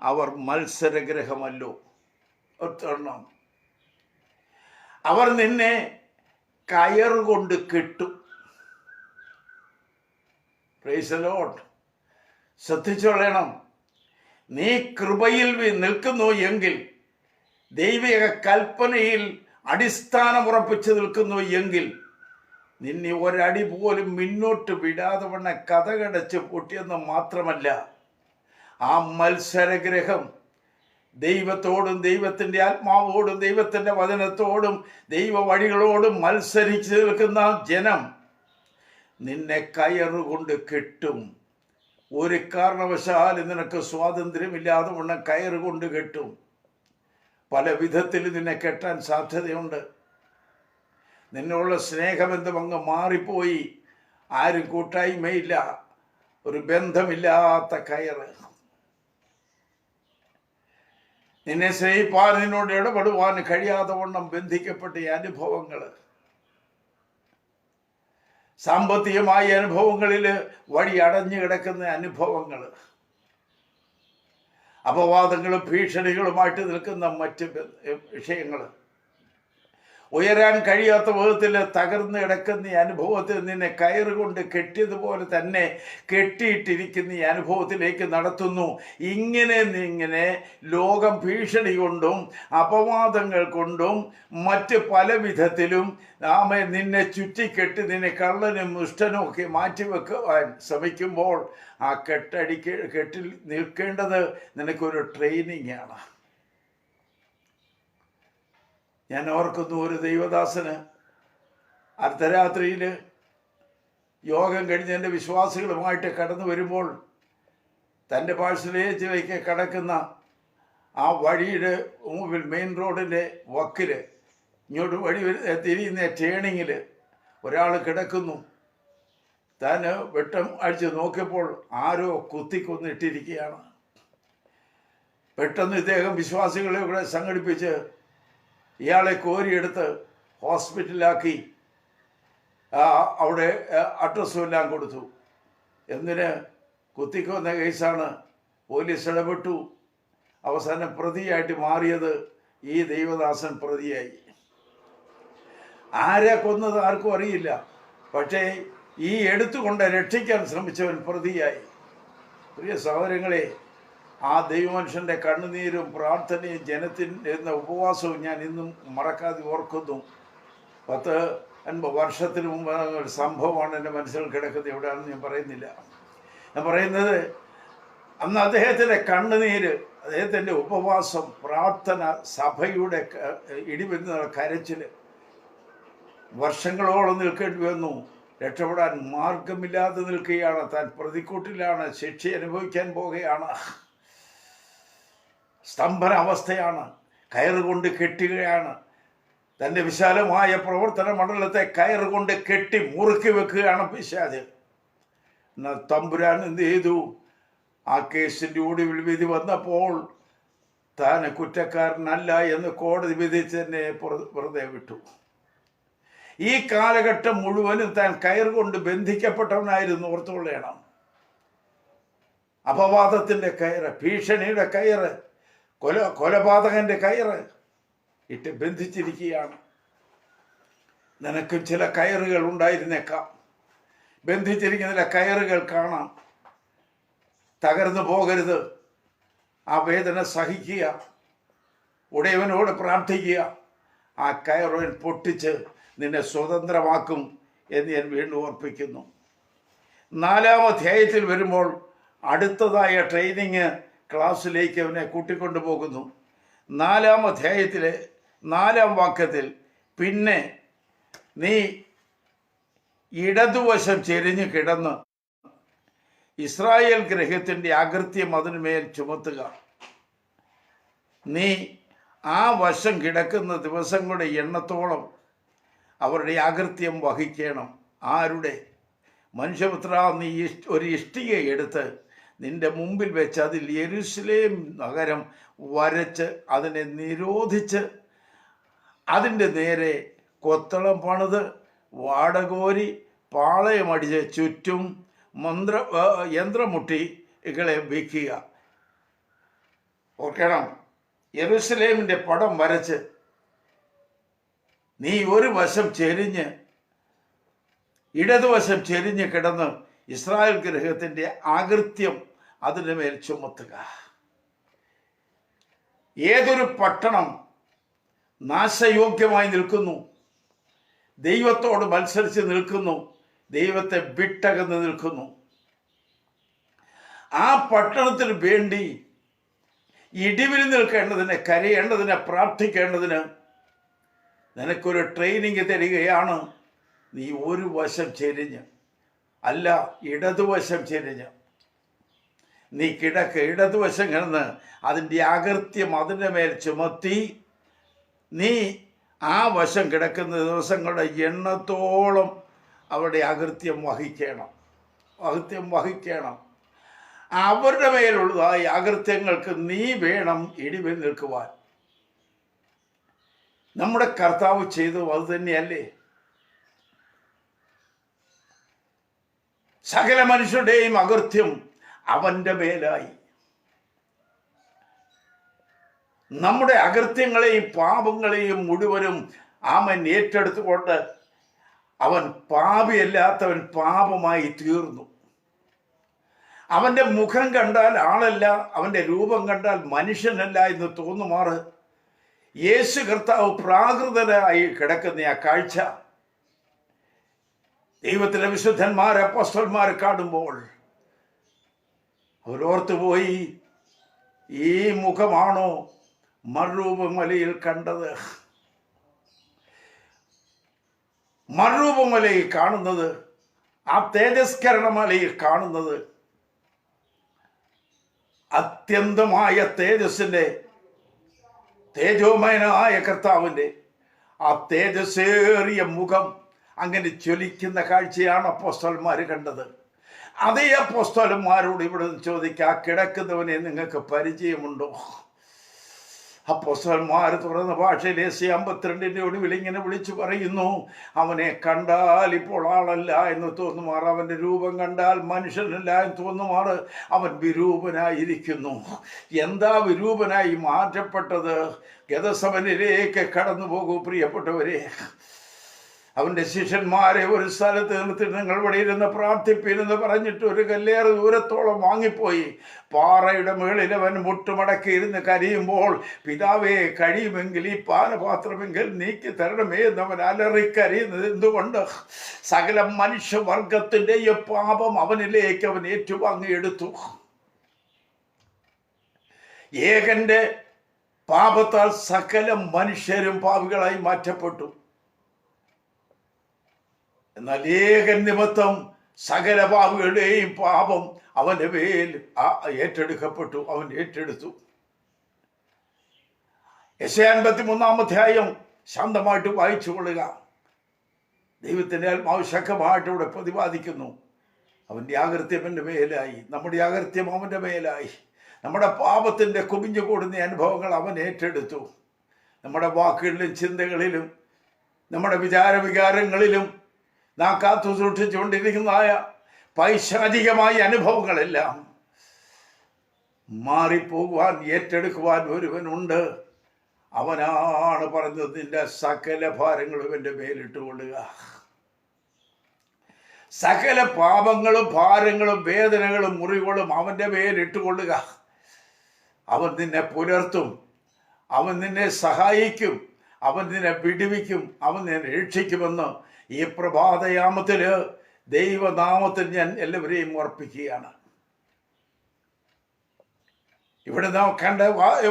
അവർ മത്സരഗ്രഹമല്ലോ. ഒത്തൊണ്ണം അവർ നിന്നെ കയറുകൊണ്ട് കെട്ടും. Praise the Lord. ശ്രദ്ധിച്ചോളണം. നീ കൃപയിൽ നിൽക്കുന്നു എങ്കിൽ, ദൈവിക കൽപ്പനയിൽ അടിസ്ഥാനമുറപ്പിച്ച് നിൽക്കുന്നു എങ്കിൽ, നിന്നെ ഒരടി പോലും മുന്നോട്ട് വിടാതെ വണ്ണ കഥകടച്ച് പൊട്ടിയെന്ന് മാത്രമല്ല, ആ മത്സരഗ്രഹം ദൈവത്തോടും ദൈവത്തിൻ്റെ ആത്മാവോടും ദൈവത്തിൻ്റെ വചനത്തോടും ദൈവ വഴികളോടും മത്സരിച്ച് നിൽക്കുന്ന ജനം നിന്നെ കയറുകൊണ്ട് കെട്ടും. ഒരു കാരണവശാലും നിനക്ക് സ്വാതന്ത്ര്യമില്ലാതെ വണ്ണം കയറുകൊണ്ട് കെട്ടും. പല വിധത്തിൽ നിന്നെ കെട്ടാൻ സാധ്യതയുണ്ട്. നിന്നുള്ള സ്നേഹബന്ധം അങ്ങ് മാറിപ്പോയി. ആരും കൂട്ടായ്മയില്ല, ഒരു ബന്ധമില്ലാത്ത കയറ്. നിന്നെ സ്നേഹിപ്പാൻ, നിന്നോട് ഇടപെടുവാൻ കഴിയാതെ വണ്ണം ബന്ധിക്കപ്പെട്ട അനുഭവങ്ങൾ, സാമ്പത്തികമായ അനുഭവങ്ങളിൽ വഴി അടഞ്ഞു കിടക്കുന്ന അനുഭവങ്ങൾ, അപവാദങ്ങളും ഭീഷണികളുമായിട്ട് നിൽക്കുന്ന മറ്റ് വിഷയങ്ങൾ, ഉയരാൻ കഴിയാത്ത വിധത്തിൽ തകർന്ന് കിടക്കുന്ന ഈ അനുഭവത്തിൽ നിന്നെ കയറുകൊണ്ട് കെട്ടിയതുപോലെ തന്നെ കെട്ടിയിട്ടിരിക്കുന്ന ഈ അനുഭവത്തിലേക്ക് നടത്തുന്നു. ഇങ്ങനെ ലോകം ഭീഷണി കൊണ്ടും അപവാദങ്ങൾ കൊണ്ടും മറ്റ് പല വിധത്തിലും നിന്നെ ചുറ്റിക്കെട്ടി നിന്നെ കള്ളനും ദുഷ്ടനും ഒക്കെ മാറ്റിവെക്കുവാൻ ശ്രമിക്കുമ്പോൾ ആ കെട്ടിൽ നിൽക്കേണ്ടത് നിനക്കൊരു ട്രെയിനിങ് ആണ്. ഞാൻ ഓർക്കുന്നു, ഒരു ദൈവദാസന് അർദ്ധരാത്രിയിൽ യോഗം കഴിഞ്ഞ് എൻ്റെ വിശ്വാസികളുമായിട്ട് കടന്നു വരുമ്പോൾ തൻ്റെ പാഴ്സലേജിലേക്ക് കടക്കുന്ന ആ വഴിയുടെ മുമ്പിൽ മെയിൻ റോഡിൻ്റെ വക്കിൽ ഇങ്ങോട്ട് വഴി തിരിയുന്ന ടേണിങ്ങിൽ ഒരാൾ കിടക്കുന്നു. താൻ വെട്ടം അടിച്ച് നോക്കിയപ്പോൾ ആരോ കുത്തിക്കൊന്നിട്ടിരിക്കുകയാണ്. പെട്ടെന്ന് ഇദ്ദേഹം വിശ്വാസികളെ കൂടെ സംഘടിപ്പിച്ച് ഇയാളെ കോരിയെടുത്ത് ഹോസ്പിറ്റലിലാക്കി. അവിടെ അഡ്രസ്സും എല്ലാം കൊടുത്തു. എന്തിന്? കുത്തിക്കൊന്ന കേസാണ്. പോലീസ് ഇടപെട്ടു. അവസാനം പ്രതിയായിട്ട് മാറിയത് ഈ ദൈവദാസൻ പ്രതിയായി. ആരെ കൊന്നത് ആർക്കും അറിയില്ല. പക്ഷേ ഈ എടുത്തുകൊണ്ട് രക്ഷിക്കാൻ ശ്രമിച്ചവൻ പ്രതിയായി. പ്രിയ സഹോദരങ്ങളെ, ആ ദൈവമനുഷ്യൻ്റെ കണ്ണുനീരും പ്രാർത്ഥനയും ജനത്തിൻ്റെ ഉപവാസവും ഞാൻ ഇന്നും മറക്കാതെ ഓർക്കുന്നു. 10-50 വർഷത്തിന് മുമ്പ് ഒരു സംഭവമാണ് എൻ്റെ മനസ്സിൽ കിടക്കുന്നത്. എവിടെയാണെന്ന് ഞാൻ പറയുന്നില്ല. ഞാൻ പറയുന്നത്, അന്ന് അദ്ദേഹത്തിൻ്റെ കണ്ണുനീര്, അദ്ദേഹത്തിൻ്റെ ഉപവാസം, പ്രാർത്ഥന, സഭയുടെ ഇടിവരുന്ന കരച്ചിൽ വർഷങ്ങളോളം നിൽക്കേണ്ടി വന്നു. രക്ഷപ്പെടാൻ മാർഗമില്ലാതെ നിൽക്കുകയാണ്. താൻ പ്രതിക്കൂട്ടിലാണ്, ശിക്ഷ അനുഭവിക്കാൻ പോകുകയാണ്. സ്തംഭന അവസ്ഥയാണ്. കയറുകൊണ്ട് കെട്ടുകയാണ്. തൻ്റെ വിശാലമായ പ്രവർത്തന മണ്ഡലത്തെ കയറുകൊണ്ട് കെട്ടി മുറുക്കി വെക്കുകയാണ് പിശാച്. എന്നാൽ തമ്പുരാൻ എന്ത് ചെയ്തു? ആ കേസിൻ്റെ ഒടുവിൽ വിധി വന്നപ്പോൾ താൻ കുറ്റക്കാരനല്ല എന്ന് കോടതി വിധിച്ച് തന്നെ വെറുതെ വിട്ടു. ഈ കാലഘട്ടം മുഴുവനും താൻ കയറുകൊണ്ട് ബന്ധിക്കപ്പെട്ടവനായിരുന്നു. ഓർത്തുകൊള്ളണം. അപവാദത്തിൻ്റെ കയറ്, ഭീഷണിയുടെ കയറ്, കൊലപാതകന്റെ കയറ് ഇട്ട് ബന്ധിച്ചിരിക്കുകയാണ്. നിനക്കും ചില കയറുകൾ ഉണ്ടായിരുന്നേക്കാം. ബന്ധിച്ചിരിക്കുന്ന ചില കയറുകൾ കാണാം. തകർന്നു പോകരുത്. ആ വേദന സഹിക്കുക. ഉടയവനോട് പ്രാർത്ഥിക്കുക. ആ കയറുവൻ പൊട്ടിച്ച് നിന്നെ സ്വതന്ത്രമാക്കും എന്ന് ഞാൻ വീണ്ടും ഓർപ്പിക്കുന്നു. 4-ാം അധ്യായത്തിൽ വരുമ്പോൾ അടുത്തതായ ട്രെയിനിങ് ക്ലാസ്സിലേക്ക് അവനെ കൂട്ടിക്കൊണ്ടു പോകുന്നു. 4-ാം അധ്യായത്തിലെ 4-ാം വാക്യത്തിൽ, പിന്നെ നീ ഇടതുവശം ചെരിഞ്ഞു കിടന്ന് ഇസ്രായേൽ ഗൃഹത്തിൻ്റെ അകൃത്യം അതിനുമേൽ ചുമത്തുക. നീ ആ വശം കിടക്കുന്ന ദിവസങ്ങളുടെ എണ്ണത്തോളം അവരുടെ അകൃത്യം വഹിക്കണം. ആരുടെ? മനുഷ്യപുത്ര, നീ ഒരു ഇഷ്ടിക എടുത്ത് നിന്റെ മുമ്പിൽ വെച്ച് അതിൽ യെരുശലേം നഗരം വരച്ച് അതിനെ നിരോധിച്ച് അതിൻ്റെ നേരെ കൊത്തളം പണിത് വാടകോരി പാളയമടിച്ച് ചുറ്റും യന്ത്രമുട്ടികളെ വയ്ക്കുക. ഓർക്കണം, യെരുശലേമിൻ്റെ പടം വരച്ച് നീ ഒരു വശം ചെരിഞ്ഞ് ഇടതുവശം ചെരിഞ്ഞ് കിടന്ന് ഇസ്രായേൽ ഗൃഹത്തിൻ്റെ അകൃത്യം അതിൻ്റെ മേൽ ചുമത്തുക. ഏതൊരു പട്ടണം നാശയോഗ്യമായി നിൽക്കുന്നു, ദൈവത്തോട് മത്സരിച്ച് നിൽക്കുന്നു, ദൈവത്തെ വിട്ടകന്ന് നിൽക്കുന്നു, ആ പട്ടണത്തിന് വേണ്ടി ഇടിവിൽ നിൽക്കേണ്ടതിന്, കരയേണ്ടതിന്, പ്രാർത്ഥിക്കേണ്ടതിന് നിനക്കൊരു ട്രെയിനിങ് തരികയാണ്. നീ ഒരു വശം ചെരിഞ്ഞ്, അല്ല ഇടതുവശം ചെരിഞ്ഞ് നീ കിടക്ക്. ഇടതുവശം കിടന്ന് അതിൻ്റെ അകൃത്യം അതിൻ്റെ മേൽ ചുമത്തി നീ ആ വശം കിടക്കുന്ന ദിവസങ്ങളുടെ എണ്ണത്തോളം അവരുടെ അകൃത്യം വഹിക്കണം. അവരുടെ മേലുള്ളതായ അകൃത്യങ്ങൾക്ക് നീ വേണം ഇടിവിൽ നിൽക്കുവാൻ. നമ്മുടെ കർത്താവ് ചെയ്തു അത് തന്നെയല്ലേ? സകല മനുഷ്യരുടെയും അകൃത്യം അവൻ്റെ മേലായി. നമ്മുടെ അകൃത്യങ്ങളെയും പാപങ്ങളെയും മുഴുവനും അവൻ ഏറ്റെടുത്തുകൊണ്ട് അവൻ പാപിയല്ലാത്തവൻ പാപമായി തീർന്നു. അവൻ്റെ മുഖം കണ്ടാൽ ആളല്ല, അവൻ്റെ രൂപം കണ്ടാൽ മനുഷ്യനല്ല എന്ന് തോന്നുമാറ് യേശു കർത്താവ് പ്രാകൃതനായി കിടക്കുന്ന ആ കാഴ്ച ദൈവത്തിലെ വിശുദ്ധന്മാർ അപ്പോസ്തലന്മാർ കാണുമ്പോൾ അവരോർത്തുപോയി, ഈ മുഖമാണോ മറുരൂപമലയിൽ കണ്ടത്? മറുരൂപമലയിൽ കാണുന്നത്, ആ തേജസ്കരണമലയിൽ കാണുന്നത് അത്യന്തമായ തേജസ്സിൻ്റെ, തേജോമയനായ കർത്താവിൻ്റെ ആ തേജസ്സേറിയ മുഖം അങ്ങനെ ജ്വലിക്കുന്ന കാഴ്ചയാണ് അപ്പോസ്തലന്മാർ കണ്ടത്. അതേ അപ്പോസ്തലന്മാരോട് ഇവിടെ ചോദിക്കുക, ആ കിടക്കുന്നവനെ നിങ്ങൾക്ക് പരിചയമുണ്ടോ? അപ്പോസ്തലന്മാർ തുറന്ന ഭാഷയിൽ ഏശയ്യാ 52 ഒടുവിൽ ഇങ്ങനെ വിളിച്ചു പറയുന്നു, അവനെ കണ്ടാൽ ഇപ്പോൾ ആളല്ല എന്ന് തോന്നുമാറ്, അവൻ്റെ രൂപം കണ്ടാൽ മനുഷ്യനല്ല എന്ന് തോന്നുമാറ് അവൻ വിരൂപനായിരിക്കുന്നു. എന്താ വിരൂപനായി മാറ്റപ്പെട്ടത്? ഗതസമനിലേക്ക് കടന്നു പോകൂ പ്രിയപ്പെട്ടവരെ. അവൻ്റെ ശിഷ്യന്മാരെ ഒരു സ്ഥലത്ത് നിർത്തിയിട്ട് നിങ്ങൾ ഇവിടെ ഇരുന്ന് പ്രാർത്ഥിപ്പിരുന്ന് പറഞ്ഞിട്ട് ഒരു കല്ലേറ് ദൂരത്തോളം വാങ്ങിപ്പോയി. പാറയുടെ മുകളിൽ അവൻ മുട്ടുമടക്കി ഇരുന്ന് കരയുമ്പോൾ, പിതാവേ കഴിയുമെങ്കിൽ ഈ പാനപാത്രമെങ്കിൽ നീക്കി തരണമേ എന്നവൻ അലറിക്കരയുന്നത് എന്തുകൊണ്ട്? സകല മനുഷ്യവർഗത്തിൻ്റെ ഈ പാപം അവനിലേക്ക് അവൻ ഏറ്റുവാങ്ങിയെടുത്തു. ഏകന്റെ പാപത്താൽ സകല മനുഷ്യരും പാപികളായി മാറ്റപ്പെട്ടു. എന്നാൽ ഏകൻ നിമിത്തം സകല പാപികളുടെയും പാപം അവൻ്റെ മേൽ ഏറ്റെടുക്കപ്പെട്ടു, അവൻ ഏറ്റെടുത്തു. യെശയ്യാ 53 അധ്യായം ശാന്തമായിട്ട് വായിച്ചു കൊള്ളുക. ദൈവത്തിൻ്റെ ആത്മാവ് ശക്തമായിട്ട് ഇവിടെ പ്രതിപാദിക്കുന്നു. അവൻ്റെ അകൃത്യം എൻ്റെ മേലായി, നമ്മുടെ അകൃത്യം അവൻ്റെ മേലായി. നമ്മുടെ പാപത്തിൻ്റെ കുമിഞ്ഞു കൂടുന്ന അനുഭവങ്ങൾ അവൻ ഏറ്റെടുത്തു. നമ്മുടെ വാക്കുകളിലും ചിന്തകളിലും നമ്മുടെ വിചാരവികാരങ്ങളിലും നാം കാത്തു സൂക്ഷിച്ചുകൊണ്ടിരിക്കുന്നതായ പൈശാചികമായ അനുഭവങ്ങളെല്ലാം മാറിപ്പോകുവാൻ ഏറ്റെടുക്കുവാൻ ഒരുവനുണ്ട്. അവനാണ് പറഞ്ഞത്, നിന്റെ സകല ഭാരങ്ങളും എൻ്റെ മേലിട്ടുകൊള്ളുക. സകല പാപങ്ങളും ഭാരങ്ങളും വേദനകളും മുറിവുകളും അവൻ്റെ മേലിട്ടുകൊള്ളുക. അവൻ നിന്നെ പുലർത്തും, അവൻ നിന്നെ സഹായിക്കും, അവൻ നിന്നെ വിടുവിക്കും, അവൻ നിന്നെ രക്ഷിക്കുമെന്ന് ഈ പ്രഭാതയാമത്തിൽ ദൈവനാമത്തിൽ ഞാൻ എല്ലാവരെയും ഓർപ്പിക്കുകയാണ്. ഇവിടെ നാം കണ്ട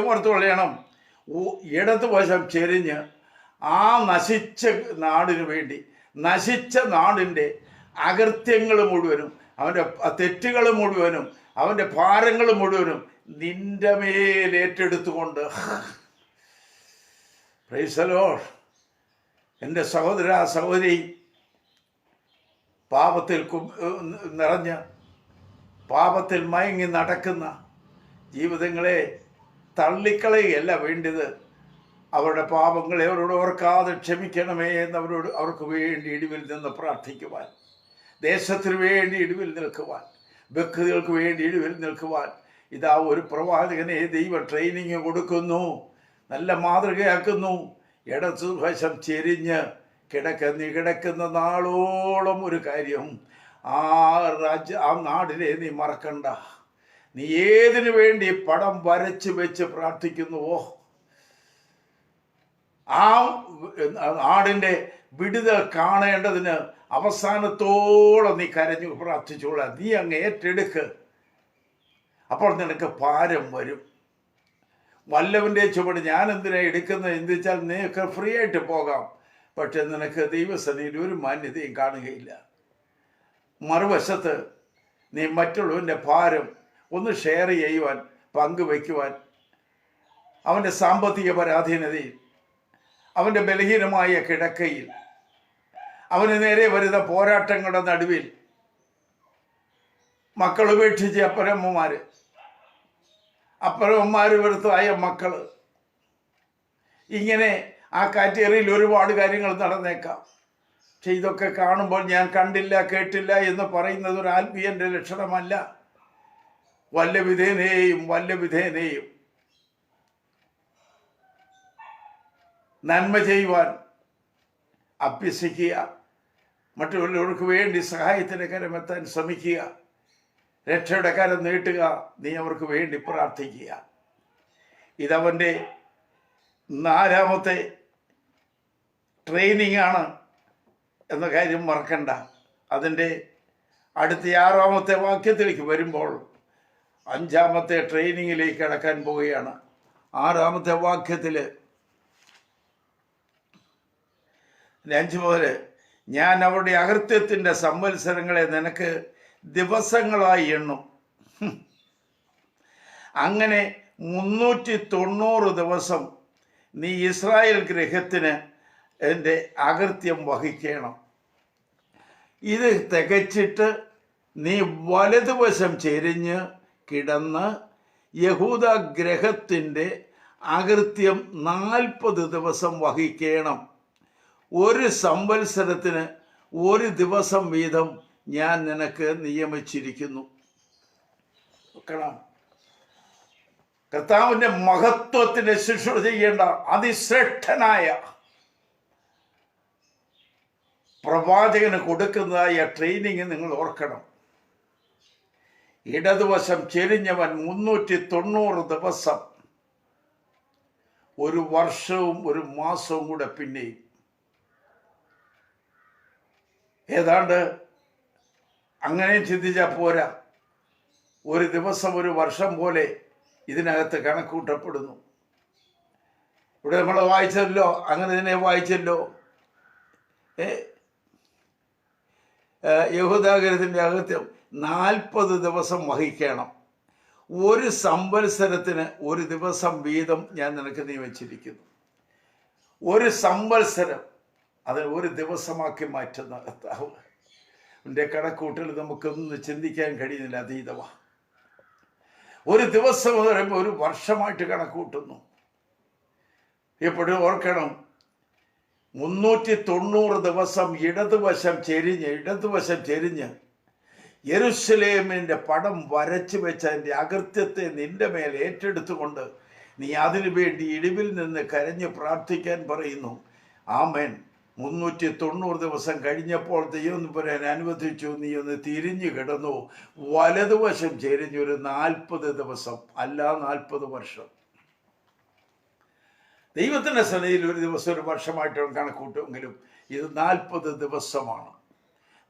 ഓർത്തുകൊള്ളണം, ഇടതുവശം ചെരിഞ്ഞ് ആ നശിച്ച നാടിനു വേണ്ടി, നശിച്ച നാടിൻ്റെ അകൃത്യങ്ങൾ മുഴുവനും, അവൻ്റെ തെറ്റുകൾ മുഴുവനും, അവൻ്റെ ഭാരങ്ങൾ മുഴുവനും നിന്റെ മേൽ ഏറ്റെടുത്തുകൊണ്ട്, പ്രൈസ് ദി ലോർഡ്, എൻ്റെ സഹോദര സഹോദരി, പാപത്തിൽ നിറഞ്ഞ് പാപത്തിൽ മയങ്ങി നടക്കുന്ന ജീവിതങ്ങളെ തള്ളിക്കളയുകയല്ല വേണ്ടത്. അവരുടെ പാപങ്ങളെ അവരോട് ഓർക്കാതെ ക്ഷമിക്കണമേ എന്നവരോട് അവർക്ക് വേണ്ടി ഇടിവിൽ നിന്ന് പ്രാർത്ഥിക്കുവാൻ, ദേശത്തിന് വേണ്ടി ഇടിവിൽ നിൽക്കുവാൻ, വ്യക്തികൾക്ക് വേണ്ടി ഇടിവിൽ നിൽക്കുവാൻ ഇതാ ഒരു പ്രവാചകനെ ദൈവം ട്രെയിനിങ് കൊടുക്കുന്നു, നല്ല മാതൃകയാക്കുന്നു. ഇടതുവശം ചെരിഞ്ഞ് കിടക്കുന്ന നാളോളം ഒരു കാര്യം, ആ നാടിനെ നീ മറക്കണ്ട. നീ ഏതിനു വേണ്ടി പടം വരച്ച് വെച്ച് പ്രാർത്ഥിക്കുന്നുവോ ആ നാടിൻ്റെ വിടുതൽ കാണേണ്ടതിന് അവസാനത്തോളം നീ കരഞ്ഞു പ്രാർത്ഥിച്ചോളാം. നീ അങ്ങ് ഏറ്റെടുക്ക്. അപ്പോൾ നിനക്ക് ഭാരം വരും. വല്ലവൻ്റെ ചുവട് ഞാൻ എന്തിനാ എടുക്കുന്നത് എന്ന് വെച്ചാൽ നിനക്ക് ഫ്രീ ആയിട്ട് പോകാം, പക്ഷെ നിനക്ക് ദൈവസന്നിധിയിൽ ഒരു മാന്യതയും കാണുകയില്ല. മറുവശത്ത് നീ മറ്റുള്ളവൻ്റെ ഭാരം ഒന്ന് ഷെയർ ചെയ്യുവാൻ, പങ്കുവയ്ക്കുവാൻ, അവൻ്റെ സാമ്പത്തിക പരാധീനതയിൽ, അവൻ്റെ ബലഹീനമായ കിടക്കയിൽ, അവന് നേരെ വരുന്ന പോരാട്ടങ്ങളുടെ നടുവിൽ, മക്കൾ ഉപേക്ഷിച്ച അപ്പരമ്മമാർ വെറുത്തായ മക്കൾ, ഇങ്ങനെ ആ കാറ്റഗറിയിൽ ഒരുപാട് കാര്യങ്ങൾ നടന്നേക്കാം. പക്ഷെ ഇതൊക്കെ കാണുമ്പോൾ ഞാൻ കണ്ടില്ല കേട്ടില്ല എന്ന് പറയുന്നത് ഒരു ആത്മീയൻ്റെ ലക്ഷണമല്ല. വല്ല വിധേനയും നന്മ ചെയ്യുവാൻ, അഭ്യസിക്കുക, മറ്റുള്ളവർക്ക് വേണ്ടി സഹായത്തിൻ്റെ കരമെത്താൻ ശ്രമിക്കുക, രക്ഷയുടെ കരം നീട്ടുക, നീ അവർക്ക് വേണ്ടി പ്രാർത്ഥിക്കുക. ഇതവൻ്റെ 4ാമത്തെ ട്രെയിനിങ് ആണ് എന്ന കാര്യം മറക്കണ്ട. അതിൻ്റെ അടുത്ത 6ാമത്തെ വാക്യത്തിലേക്ക് വരുമ്പോൾ 5ാമത്തെ ട്രെയിനിങ്ങിലേക്ക് കടക്കാൻ പോവുകയാണ്. 6ാമത്തെ വാക്യത്തിൽ 5 മുതൽ, ഞാൻ അവരുടെ അകൃത്യത്തിൻ്റെ സംവത്സരങ്ങളെ നിനക്ക് ദിവസങ്ങളായി എണ്ണും. അങ്ങനെ 390 ദിവസം നീ ഇസ്രായേൽ ഗൃഹത്തിന് എൻ്റെ അകൃത്യം വഹിക്കണം. ഇത് തികച്ചിട്ട് നീ വലതുവശം ചെരിഞ്ഞ് കിടന്ന് യഹൂദ ഗൃഹത്തിൻ്റെ അകൃത്യം 40 ദിവസം വഹിക്കണം. ഒരു സംവത്സരത്തിന് 1 ദിവസം വീതം ഞാൻ നിനക്ക് നിയമിച്ചിരിക്കുന്നു. കർത്താവിൻ്റെ മഹത്വത്തിന് ശുശ്രൂഷ ചെയ്യേണ്ട അതിശ്രേഷ്ഠനായ പ്രവാചകന് കൊടുക്കുന്നതായ ട്രെയിനിങ് നിങ്ങൾ ഓർക്കണം. ഇടതുവശം ചെരിഞ്ഞവൻ 390 ദിവസം, 1 വർഷവും 1 മാസവും കൂടെ പിന്നെയും. ഏതാണ്ട് അങ്ങനെ ചിന്തിച്ചാൽ പോരാ. 1 ദിവസം 1 വർഷം പോലെ ഇതിനകത്ത് കണക്കൂട്ടപ്പെടുന്നു. ഇവിടെ നമ്മൾ വായിച്ചല്ലോ, അങ്ങനെ തന്നെ വായിച്ചല്ലോ. യഹൂദാഗൃഹത്തിൻ്റെ അകൃത്യം 40 ദിവസം വഹിക്കണം. 1 സംവത്സരത്തിന് 1 ദിവസം വീതം ഞാൻ നിനക്ക് നിയമിച്ചിരിക്കുന്നു. 1 സംവത്സരം അത് 1 ദിവസമാക്കി മാറ്റുന്ന കർത്താവ്. എൻ്റെ കണക്കൂട്ടൽ നമുക്കൊന്നും ചിന്തിക്കാൻ കഴിയുന്നില്ല, അതീതമാണ്. 1 ദിവസം എന്ന് പറയുമ്പോൾ 1 വർഷമായിട്ട് കണക്കൂട്ടുന്നു. എപ്പോഴും ഓർക്കണം, 390 ദിവസം ഇടതുവശം ചെരിഞ്ഞ് യെരുശലേമിൻ്റെ പടം വരച്ചു വെച്ച എൻ്റെ അകൃത്യത്തെ നിന്റെ മേൽ ഏറ്റെടുത്തുകൊണ്ട് നീ അതിനു വേണ്ടി ഇടിവിൽ നിന്ന് കരഞ്ഞ് പ്രാർത്ഥിക്കാൻ പറയുന്നു. ആമേൻ. 390 ദിവസം കഴിഞ്ഞപ്പോൾ ദൈവം പറയാൻ അനുവദിച്ചു. നീ ഒന്ന് തിരിഞ്ഞു കിടന്നു, വലതുവശം ചെരിഞ്ഞൊരു 40 ദിവസം, അല്ല 40 വർഷം. ദൈവത്തിൻ്റെ സന്നിധിയിൽ 1 ദിവസം 1 വർഷമായിട്ട് കണക്കൂട്ടുമെങ്കിലും ഇത് 40 ദിവസമാണ്.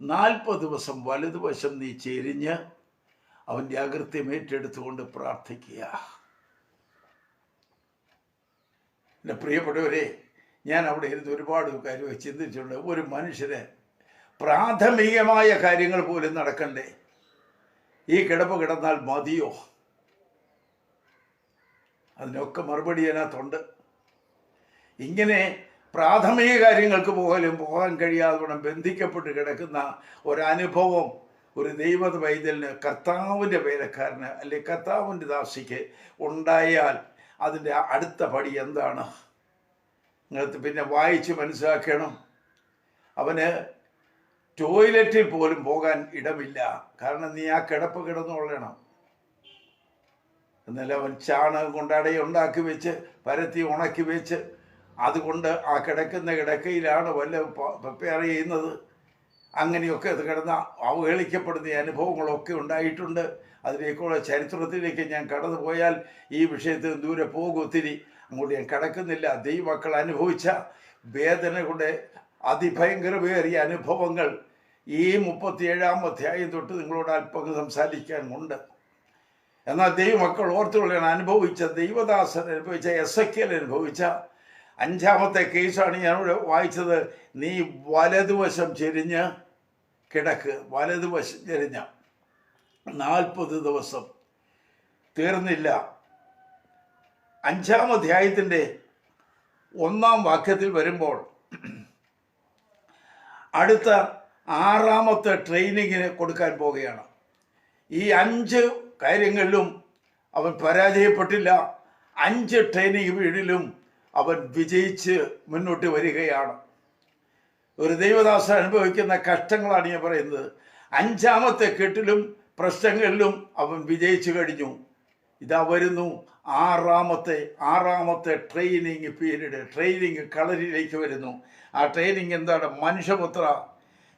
40 ദിവസം വലതുവശം നീ ചെരിഞ്ഞ് അവൻ്റെ അകൃത്യം ഏറ്റെടുത്തുകൊണ്ട് പ്രാർത്ഥിക്കുക. എൻ്റെ പ്രിയപ്പെട്ടവരെ, ഞാൻ അവിടെ ഇരുന്ന് ഒരുപാട് കാര്യം ചിന്തിച്ചിട്ടുണ്ട്. ഒരു മനുഷ്യന് പ്രാഥമികമായ കാര്യങ്ങൾ പോലും നടക്കണ്ടേ? ഈ കിടപ്പ് കിടന്നാൽ മതിയോ? അതിനൊക്കെ മറുപടി അതിനകത്തുണ്ട്. ഇങ്ങനെ പ്രാഥമിക കാര്യങ്ങൾക്ക് പോകാൻ കഴിയാതെ ബന്ധിക്കപ്പെട്ട് കിടക്കുന്ന ഒരനുഭവം ഒരു ദൈവ വൈദ്യന്, കർത്താവിൻ്റെ വേലക്കാരന് അല്ലെങ്കിൽ കർത്താവിൻ്റെ ദാസിക്ക് ഉണ്ടായാൽ അതിൻ്റെ അടുത്ത പടി എന്താണ്? നിങ്ങൾക്ക് പിന്നെ വായിച്ച് മനസ്സിലാക്കണം. അവന് ടോയ്ലറ്റിൽ പോലും പോകാൻ ഇടമില്ല. കാരണം നീ ആ കിടപ്പ് കിടന്നുകൊള്ളണം. എന്നാലും അവൻ ചാണകം കൊണ്ട് ഉണ്ടാക്കി വെച്ച് പരത്തി ഉണക്കി വെച്ച് അതുകൊണ്ട് ആ കിടക്കുന്ന കിടക്കയിലാണ് വല്ല പ്രിപ്പയർ ചെയ്യുന്നത്. അങ്ങനെയൊക്കെ അത് കിടന്ന് അവഹേളിക്കപ്പെടുന്ന അനുഭവങ്ങളൊക്കെ ഉണ്ടായിട്ടുണ്ട്. അതിലേക്കുള്ള ചരിത്രത്തിലേക്ക് ഞാൻ കടന്നു പോയാൽ ഈ വിഷയത്തിൽ ദൂരെ പോകും. ഒത്തിരി അങ്ങോട്ട് ഞാൻ കടക്കുന്നില്ല. ദൈവമക്കൾ അനുഭവിച്ച വേദനകളുടെ അതിഭയങ്കരമേറിയ അനുഭവങ്ങൾ ഈ 37-ാം അധ്യായം തൊട്ട് നിങ്ങളോട് അല്പം സംസാരിക്കാനുണ്ട്. എന്നാൽ ദൈവമക്കൾ ഓർത്തുകൊള്ളാൻ അനുഭവിച്ച ദൈവദാസൻ അനുഭവിച്ച എസെക്കിയേൽ അനുഭവിച്ച 5-ാമത്തെ കേസാണ് ഞാനിവിടെ വായിച്ചത്. നീ വലതുവശം ചെരിഞ്ഞ് കിടക്ക്. വലതുവശം ചെരിഞ്ഞ 40 ദിവസം തീർന്നില്ല. 5-ാം അധ്യായത്തിൻ്റെ 1-ാം വാക്യത്തിൽ വരുമ്പോൾ അടുത്ത 6-ാമത്തെ ട്രെയിനിങ്ങിന് കൊടുക്കാൻ പോവുകയാണ്. ഈ 5 കാര്യങ്ങളിലും അവൻ പരാജയപ്പെട്ടില്ല. 5 ട്രെയിനിങ് വീടിലും അവൻ വിജയിച്ച് മുന്നോട്ട് വരികയാണ്. ഒരു ദൈവദാസൻ അനുഭവിക്കുന്ന കഷ്ടങ്ങളാണ് ഞാൻ പറയുന്നത്. 5-ാമത്തെ കെട്ടിലും പ്രശ്നങ്ങളിലും അവൻ വിജയിച്ചു കഴിഞ്ഞു. ഇതാ വരുന്നു ആറാമത്തെ ട്രെയിനിങ് പീരീഡ്, ട്രെയിനിങ് കളരിയിലേക്ക് വരുന്നു. ആ ട്രെയിനിങ് എന്താണ്? മനുഷ്യപുത്ര,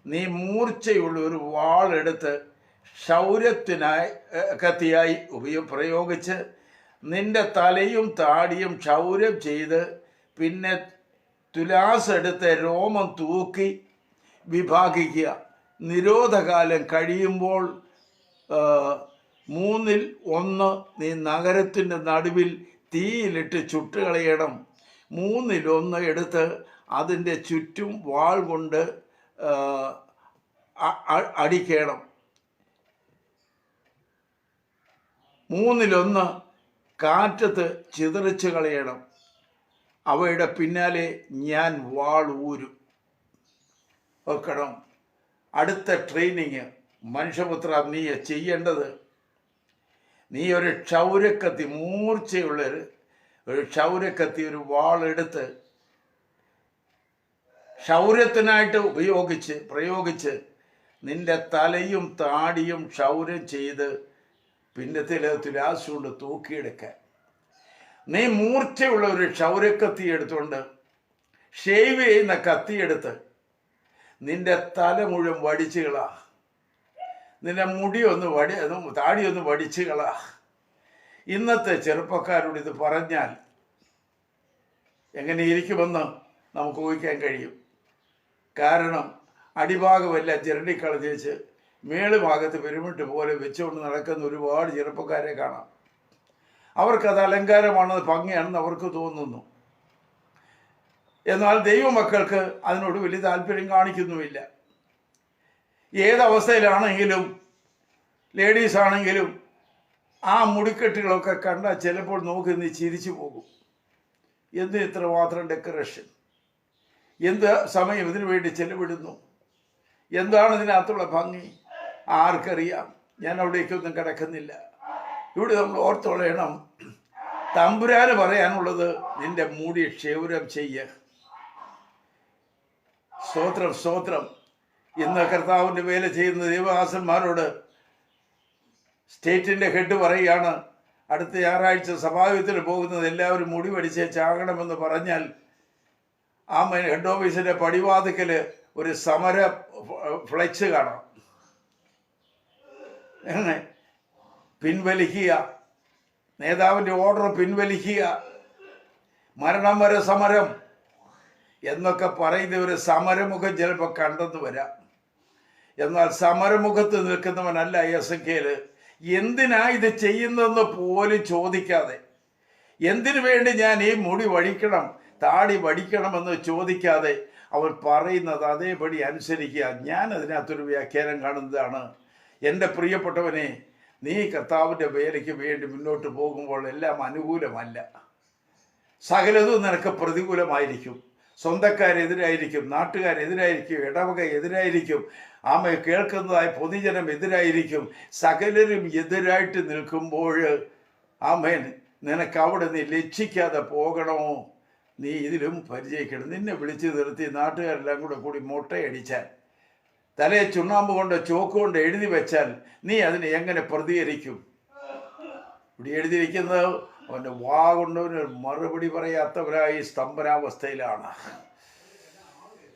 നീ മൂർച്ചയുള്ള ഒരു വാളെടുത്ത് ക്ഷൗരത്തിനായി കത്തിയായി പ്രയോഗിച്ച് നിന്റെ തലയും താടിയും ക്ഷൗരം ചെയ്ത് പിന്നെ തുലാസ് എടുത്ത് രോമം തൂക്കി വിഭാഗിക്കുക. നിരോധകാലം കഴിയുമ്പോൾ 1/3 നീ നഗരത്തിൻ്റെ നടുവിൽ തീയിലിട്ട് ചുട്ടുകളയണം. 1/3 എടുത്ത് അതിൻ്റെ ചുറ്റും വാൾ കൊണ്ട് അടിക്കണം. 1/3 കാറ്റത്ത് ചിതറിച്ച് കളയണം. അവയുടെ പിന്നാലെ ഞാൻ വാൾ ഊരും. വെക്കണം. അടുത്ത ട്രെയിനിങ്, മനുഷ്യപുത്ര, നീ ചെയ്യേണ്ടത്, നീ ഒരു ക്ഷൗരക്കത്തി, മൂർച്ചയുള്ളൊരു ക്ഷൗരക്കത്തി, ഒരു വാളെടുത്ത് ക്ഷൗരത്തിനായിട്ട് പ്രയോഗിച്ച് നിന്റെ തലയും താടിയും ക്ഷൗരം ചെയ്ത് പിന്നെ തുലാസ് കൊണ്ട് തൂക്കിയെടുക്കാൻ. നീ മൂർച്ചയുള്ള ഒരു ക്ഷൗരക്കത്തി എടുത്തുകൊണ്ട് ഷേവ് ചെയ്യുന്ന കത്തിയെടുത്ത് നിന്റെ തല മുഴുവൻ വടിച്ചുകളാ, നിന്റെ താടിയൊന്ന് വടിച്ചുകളാ. ഇന്നത്തെ ചെറുപ്പക്കാരോട് ഇത് പറഞ്ഞാൽ എങ്ങനെ ഇരിക്കുമെന്ന് നമുക്ക് ഊഹിക്കാൻ കഴിയും. കാരണം അടിഭാഗമെല്ലാം ചിരണ്ടിക്കളഞ്ഞേച്ച് മേളുഭാഗത്ത് പിരമിഡ് പോലെ വെച്ചുകൊണ്ട് നടക്കുന്ന ഒരുപാട് ചെറുപ്പക്കാരെ കാണാം. അവർക്കത് അലങ്കാരമാണെന്ന്, ഭംഗിയാണെന്ന് അവർക്ക് തോന്നുന്നു. എന്നാൽ ദൈവമക്കൾക്ക് അതിനോട് വലിയ താല്പര്യം കാണിക്കുന്നുമില്ല. ഏതവസ്ഥയിലാണെങ്കിലും, ലേഡീസ് ആണെങ്കിലും ആ മുടിക്കെട്ടുകളൊക്കെ കണ്ടാൽ ചിലപ്പോൾ നോക്കി നീ ചിരിച്ചു പോകും. എന്തിന് ഇത്രമാത്രം ഡെക്കറേഷൻ? എന്ത് സമയം ഇതിനു വേണ്ടി ചെലവിടുന്നു? എന്താണ് ഇതിനകത്തുള്ള ഭംഗി? ആർക്കറിയാം? ഞാൻ അവിടേക്കൊന്നും കിടക്കുന്നില്ല. ഇവിടെ നമ്മൾ ഓർത്തോളണം, തമ്പുരാന് പറയാനുള്ളത് നിന്റെ മുടി ക്ഷൗരം ചെയ്യ. സ്തോത്രം. ഇന്ന് കർത്താവിൻ്റെ വേല ചെയ്യുന്ന ദൈവദാസന്മാരോട് സ്റ്റേറ്റിൻ്റെ ഹെഡ് പറയുകയാണ്, അടുത്ത ഞായറാഴ്ച സഭായുദ്ധത്തിന് പോകുന്നത് എല്ലാവരും മുടി വടിച്ചേ ചാകണമെന്ന് പറഞ്ഞാൽ ഹെഡ് ഓഫീസിൻ്റെ പടിവാതിക്കൽ ഒരു സമര ഫ്ലെക്സ് കാണാം. എങ്ങനെ പിൻവലിക്കുക, നേതാവിൻ്റെ ഓർഡർ പിൻവലിക്കുക, മരണം വരെ സമരം എന്നൊക്കെ പറയുന്ന ഒരു സമരമുഖം ചിലപ്പോൾ കണ്ടെന്ന് വരാം. എന്നാൽ സമരമുഖത്ത് നിൽക്കുന്നവനല്ല എസെക്കിയേൽ. എന്തിനാ ഇത് ചെയ്യുന്നതെന്ന് പോലും ചോദിക്കാതെ, എന്തിനു വേണ്ടി ഞാൻ ഈ മുടി വടിക്കണം, താടി വടിക്കണമെന്ന് ചോദിക്കാതെ അവൻ പറയുന്നത് അതേപടി അനുസരിക്കുക. ഞാൻ അതിനകത്തൊരു വ്യാഖ്യാനം കാണുന്നതാണ്, എൻ്റെ പ്രിയപ്പെട്ടവനെ, നീ കർത്താവിൻ്റെ വേലയ്ക്ക് വേണ്ടി മുന്നോട്ട് പോകുമ്പോൾ എല്ലാം അനുകൂലമല്ല. സകലതും നിനക്ക് പ്രതികൂലമായിരിക്കും. സ്വന്തക്കാരെതിരായിരിക്കും, നാട്ടുകാരെതിരായിരിക്കും, ഇടവക എതിരായിരിക്കും, കേൾക്കുന്നതായ പൊതുജനം എതിരായിരിക്കും. സകലരും എതിരായിട്ട് നിൽക്കുമ്പോൾ നിനക്ക് അവിടെ നീ ലക്ഷിക്കാതെ പോകണമോ? നീ ഇതിലും പരിചയിക്കണം. നിന്നെ വിളിച്ചു നിർത്തി നാട്ടുകാരെല്ലാം കൂടി മുട്ടയടിച്ചാൽ, തലയെ ചുണ്ണാമ്പ് കൊണ്ട് ചോക്ക് കൊണ്ട് എഴുതി വെച്ചാൽ നീ അതിന് എങ്ങനെ പ്രതികരിക്കും? ഇവിടെ എഴുതിയിരിക്കുന്നത് അവൻ്റെ വാ കൊണ്ടവന് മറുപടി പറയാത്തവരായി സ്തംഭനാവസ്ഥയിലാണ്.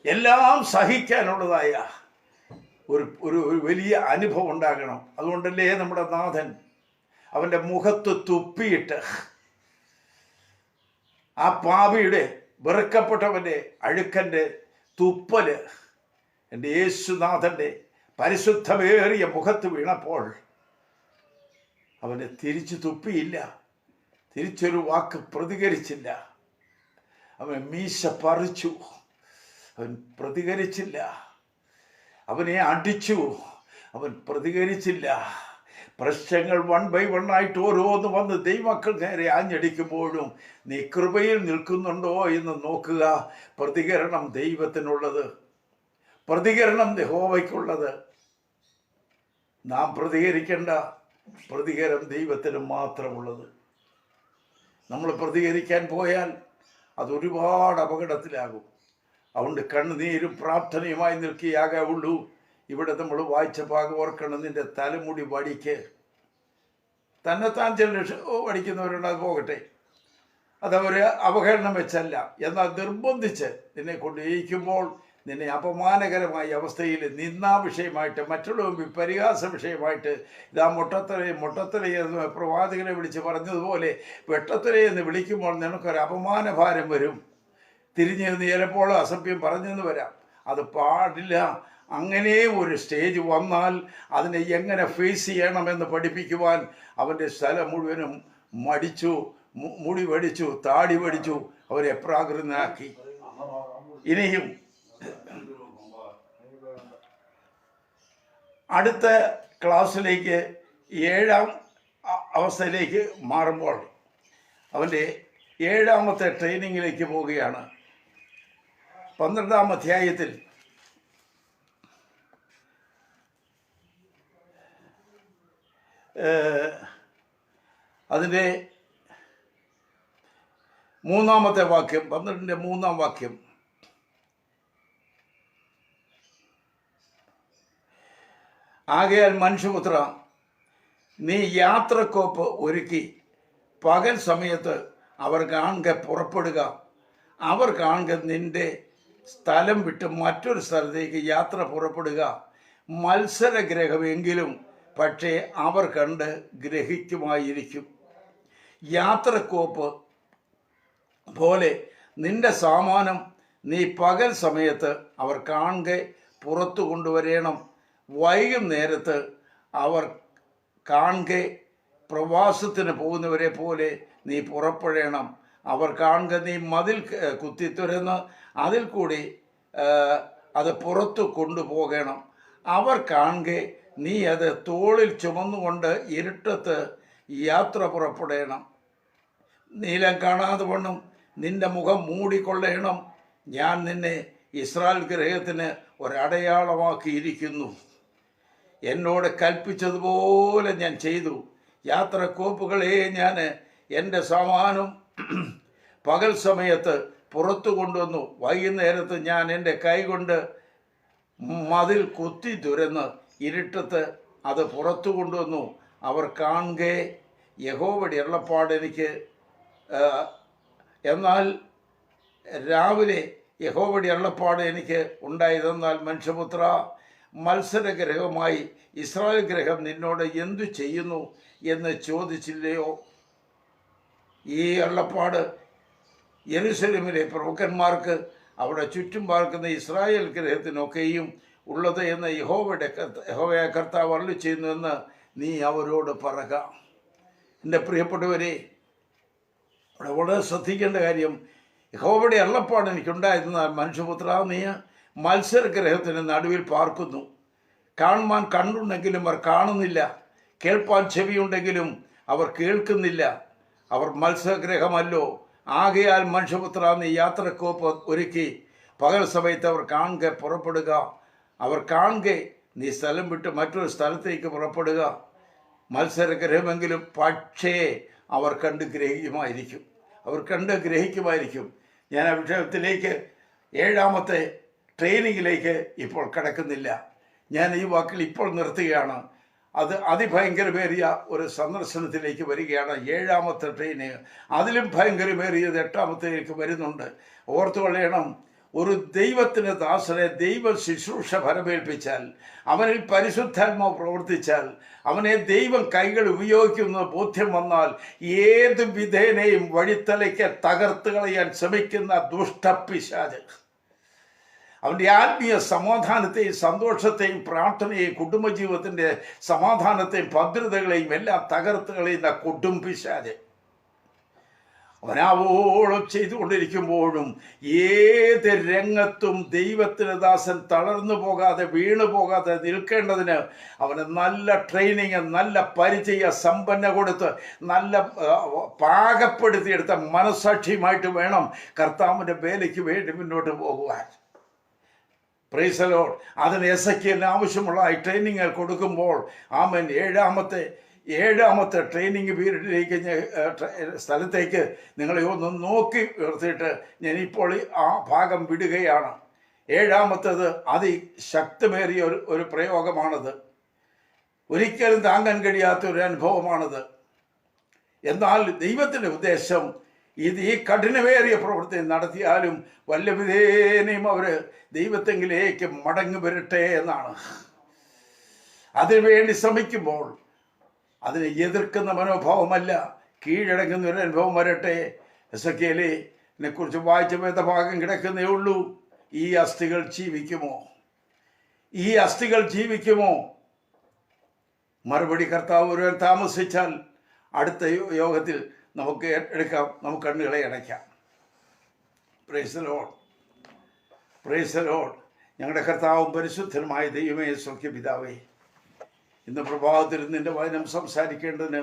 എല്ലാം സഹിക്കാനുള്ളതായ ഒരു വലിയ അനുഭവം ഉണ്ടാകണം. അതുകൊണ്ടല്ലേ നമ്മുടെ നാഥൻ അവൻ്റെ മുഖത്ത് തുപ്പിയിട്ട് ആ പാപിയുടെ വെറുക്കപ്പെട്ടവൻ്റെ അഴുക്കൻ്റെ തുപ്പല് എൻ്റെ യേശുനാഥൻ്റെ പരിശുദ്ധമേറിയ മുഖത്ത് വീണപ്പോൾ അവനെ തിരിച്ചു തുപ്പിയില്ല, തിരിച്ചൊരു വാക്ക് പ്രതികരിച്ചില്ല. അവൻ മീശ പറിച്ചു, അവൻ പ്രതികരിച്ചില്ല. അവനെ അടിച്ചു, അവൻ പ്രതികരിച്ചില്ല. പ്രശ്നങ്ങൾ 1 by 1 ആയിട്ട് ഓരോന്ന് വന്ന് ദൈവമക്കൾ നേരെ ആഞ്ഞടിക്കുമ്പോഴും നീ കൃപയിൽ നിൽക്കുന്നുണ്ടോ എന്ന് നോക്കുക. പ്രതികരണം ദൈവത്തിനുള്ളത്, പ്രതികരണം യഹോവയ്ക്കുള്ളത്. നാം പ്രതികരിക്കേണ്ട, പ്രതികരണം ദൈവത്തിന് മാത്രമുള്ളത്. നമ്മൾ പ്രതികരിക്കാൻ പോയാൽ അതൊരുപാട് അപകടത്തിലാകും. അതുകൊണ്ട് കണ്ണുനീരും പ്രാർത്ഥനയുമായി നിൽക്കുകയാകുള്ളൂ. ഇവിടെ നമ്മൾ വായിച്ച ഭാഗം ഓർക്കണം, നിന്റെ തലമുടി വടിക്ക്. തന്നെത്താൻ ചില പഠിക്കുന്നവരുണ്ട്, അത് പോകട്ടെ, അതവർ അവഹേളനം വെച്ചല്ല. എന്നാൽ നിർബന്ധിച്ച് നിന്നെ കൊണ്ടിരിക്കുമ്പോൾ നിന്നെ അപമാനകരമായ അവസ്ഥയിൽ നിന്നാ വിഷയമായിട്ട്, മറ്റുള്ള പരിഹാസ വിഷയമായിട്ട്, ഇതാ മുട്ടത്തലേ എന്ന് പ്രവാചകനെ വിളിച്ച് പറഞ്ഞതുപോലെ വെട്ടത്തലേ എന്ന് വിളിക്കുമ്പോൾ നിനക്കൊരു അപമാനഭാരം വരും. തിരിഞ്ഞു നിന്ന് ചിലപ്പോൾ അസഭ്യം പറഞ്ഞെന്ന് വരാം. അത് പാടില്ല. അങ്ങനെ ഒരു സ്റ്റേജ് വന്നാൽ അതിനെ എങ്ങനെ ഫേസ് ചെയ്യണമെന്ന് പഠിപ്പിക്കുവാൻ അവൻ്റെ സ്ഥലം മുഴുവനും മടിച്ചു, മുടി വടിച്ചു, താടി വടിച്ചു, അവരെ പ്രാകൃതനാക്കി. ഇനിയും അടുത്ത ക്ലാസ്സിലേക്ക് 7ാം അവസ്ഥയിലേക്ക് മാറുമ്പോൾ അവൻ്റെ 7ാമത്തെ ട്രെയിനിങ്ങിലേക്ക് പോവുകയാണ്. 12ാം അധ്യായത്തിൽ അതിൻ്റെ 3-ാമത്തെ വാക്യം, 12ന്റെ 3-ാം വാക്യം, ആകയാൽ മനുഷ്യപുത്ര, നീ യാത്രക്കോപ്പ് ഒരുക്കി പകൽ സമയത്ത് അവർ കാണുക പുറപ്പെടുക. അവർ കാണുക നിന്റെ സ്ഥലം വിട്ട് മറ്റൊരു സ്ഥലത്തേക്ക് യാത്ര പുറപ്പെടുക. മത്സരഗ്രഹമെങ്കിലും, പക്ഷേ അവർ കണ്ട് ഗ്രഹിക്കുമായിരിക്കും. യാത്രക്കോപ്പ് പോലെ നിന്റെ സാമാനം നീ പകൽ സമയത്ത് അവർ കാണുക പുറത്തു കൊണ്ടുവരേണം. വൈകുന്നേരത്ത് അവർ കാണുക പ്രവാസത്തിന് പോകുന്നവരെ പോലെ നീ പുറപ്പെടണം. അവർ കാണുക നീ മതിൽ കുത്തി തുരന്ന് അതിൽ കൂടി അത് പുറത്തു കൊണ്ടുപോകണം. അവർ കാണുക നീ അത് തോളിൽ ചുമന്നുകൊണ്ട് ഇരുട്ടത്ത് യാത്ര പുറപ്പെടണം. നീലം കാണാതെ വണ്ണം നിന്റെ മുഖം മൂടിക്കൊള്ളണം. ഞാൻ നിന്നെ ഇസ്രായേൽ ഗൃഹത്തിന് ഒരടയാളമാക്കിയിരിക്കുന്നു. എന്നോട് കൽപ്പിച്ചതുപോലെ ഞാൻ ചെയ്തു. യാത്രക്കോപ്പുകളെ ഞാൻ എൻ്റെ സാമാനം പകൽ സമയത്ത് പുറത്തു കൊണ്ടുവന്നു. വൈകുന്നേരത്ത് ഞാൻ എൻ്റെ കൈകൊണ്ട് മതിൽ കുത്തി തുരന്ന് ഇരുട്ടത്ത് അത് പുറത്തു കൊണ്ടുവന്നു. അവർ കാണുക യഹോവയുടെ അരുളപ്പാട് എനിക്ക്. എന്നാൽ രാവിലെ യഹോവയുടെ അരുളപ്പാട് എനിക്ക് ഉണ്ടായതെന്നാൽ, മനുഷ്യപുത്ര, മത്സരഗ്രഹമായി ഇസ്രായേൽ ഗ്രഹം നിന്നോട് എന്തു ചെയ്യുന്നു എന്ന് ചോദിച്ചില്ലയോ? ഈ അരുളപ്പാട് യെരൂശലേമിലെ പ്രഭുക്കന്മാർക്ക് അവിടെ ചുറ്റും പാർക്കുന്ന ഇസ്രായേൽ ഗ്രഹത്തിനൊക്കെയും ഉള്ളത് എന്ന് യഹോവയായ കർത്താവ് അരുളി ചെയ്യുന്നുവെന്ന് നീ അവരോട് പറക. എൻ്റെ പ്രിയപ്പെട്ടവരെ, അവിടെ വളരെ ശ്രദ്ധിക്കേണ്ട കാര്യം, യഹോവയുടെ അരുളപ്പാട് എനിക്കുണ്ടായിരുന്നാൽ, മനുഷ്യപുത്ര, നീ മത്സരഗ്രഹത്തിന് നടുവിൽ പാർക്കുന്നു. കാണുവാൻ കണ്ണുണ്ടെങ്കിലും അവർ കാണുന്നില്ല, കേൾപ്പാൻ ചെവിയുണ്ടെങ്കിലും അവർ കേൾക്കുന്നില്ല. അവർ മത്സരഗ്രഹമല്ലോ. ആകയാൽ മനുഷ്യപുത്ര, നീ യാത്രക്കോപ്പ് ഒരുക്കി പകൽ സമയത്ത് അവർ കാണുക പുറപ്പെടുക. അവർ കാണുക നീ സ്ഥലം വിട്ട് മറ്റൊരു സ്ഥലത്തേക്ക് പുറപ്പെടുക. മത്സരഗ്രഹമെങ്കിലും, പക്ഷേ അവർ കണ്ട് ഗ്രഹിക്കുമായിരിക്കും. അവർ കണ്ട് ഗ്രഹിക്കുമായിരിക്കും. ഞാൻ ആ വിഷയത്തിലേക്ക് 7ാമത്തെ ട്രെയിനിങ്ങിലേക്ക് ഇപ്പോൾ കടക്കുന്നില്ല. ഞാൻ ഈ വാക്കിൽ ഇപ്പോൾ നിർത്തുകയാണ്. അത് അതിഭയങ്കരമേറിയ ഒരു സന്ദർശനത്തിലേക്ക് വരികയാണ് 7ാമത്തെ ട്രെയിനിങ്. അതിലും ഭയങ്കരമേറിയത് 8ാമത്തേക്ക് വരുന്നുണ്ട്. ഓർത്തുകൊള്ളണം, ഒരു ദൈവത്തിന് ദാസനെ ദൈവ ശുശ്രൂഷ ഫലമേൽപ്പിച്ചാൽ, അവനിൽ പരിശുദ്ധാത്മാവ് പ്രവർത്തിച്ചാൽ, അവനെ ദൈവം കൈകൾ ഉപയോഗിക്കുന്ന ബോധ്യം വന്നാൽ, ഏത് വിധേനയും വഴിത്തലയ്ക്ക് തകർത്ത് കളയാൻ ശ്രമിക്കുന്ന ദുഷ്ടപിശാച് അവൻ്റെ ആത്മീയ സമാധാനത്തെയും സന്തോഷത്തെയും പ്രാർത്ഥനയെയും കുടുംബജീവിതത്തിൻ്റെ സമാധാനത്തെയും ഭദ്രതകളെയും എല്ലാം തകർത്ത് കളയുന്ന കൊടുംപിശാച് അവനാവോളം ചെയ്തുകൊണ്ടിരിക്കുമ്പോഴും ഏത് രംഗത്തും ദൈവത്തിന് ദാസൻ തളർന്നു പോകാതെ വീണു പോകാതെ നിൽക്കേണ്ടതിന് അവന് നല്ല ട്രെയിനിങ്, നല്ല പരിചയ സമ്പന്ന കൊടുത്ത്, നല്ല പാകപ്പെടുത്തിയെടുത്ത മനസാക്ഷിയുമായിട്ട് വേണം കർത്താവിൻ്റെ വേലയ്ക്ക് വേണ്ടി മുന്നോട്ട് പോകുവാൻ. Price the Lord. അതിന് എസെക്കിയലിന് ആവശ്യമുള്ള ഈ ട്രെയിനിങ് കൊടുക്കുമ്പോൾ ആമേൻ 7ാമത്തെ ട്രെയിനിങ് പീരീഡിലേക്ക് സ്ഥലത്തേക്ക് നിങ്ങളെ ഒന്ന് നോക്കി നിർത്തിയിട്ട് ഞാനിപ്പോൾ ആ ഭാഗം വിടുകയാണ്. 7ാമത്തേത് അതിശക്തമേറിയ ഒരു പ്രയോഗമാണത്. ഒരിക്കലും താങ്ങാൻ കഴിയാത്ത ഒരു അനുഭവമാണത്. എന്നാൽ ദൈവത്തിൻ്റെ ഉദ്ദേശം ഈ കഠിനമേറിയ പ്രവൃത്തി നടത്തിയാലും വല്ല വിധേനയും അവർ ദൈവത്തെങ്കിലേക്ക് മടങ്ങി വരട്ടെ എന്നാണ്. അതിനുവേണ്ടി ശ്രമിക്കുമ്പോൾ അതിനെ എതിർക്കുന്ന മനോഭാവമല്ല, കീഴടങ്ങുന്ന ഒരു അനുഭവം വരട്ടെ. എസെക്കിയേലിനെ കുറിച്ച് വായിച്ച വേദഭാഗം കിടക്കുന്നേ ഉള്ളൂ. ഈ അസ്ഥികൾ ജീവിക്കുമോ? ഈ അസ്ഥികൾ ജീവിക്കുമോ? മറുപടി കർത്താവ് ഒരുവൻ താമസിച്ചാൽ അടുത്ത യോഗത്തിൽ നമുക്ക് എടുക്കാം, നമുക്ക് കണ്ണുകളെ അടയ്ക്കാം. Price the Lord, price the Lord. ഞങ്ങളുടെ കർത്താവും പരിശുദ്ധനുമായ ദൈവമേ, സ്വർഗ്ഗപിതാവേ, ഇന്ന് പ്രഭാതത്തിൽ നിന്റെ വചനം സംസാരിക്കേണ്ടതിന്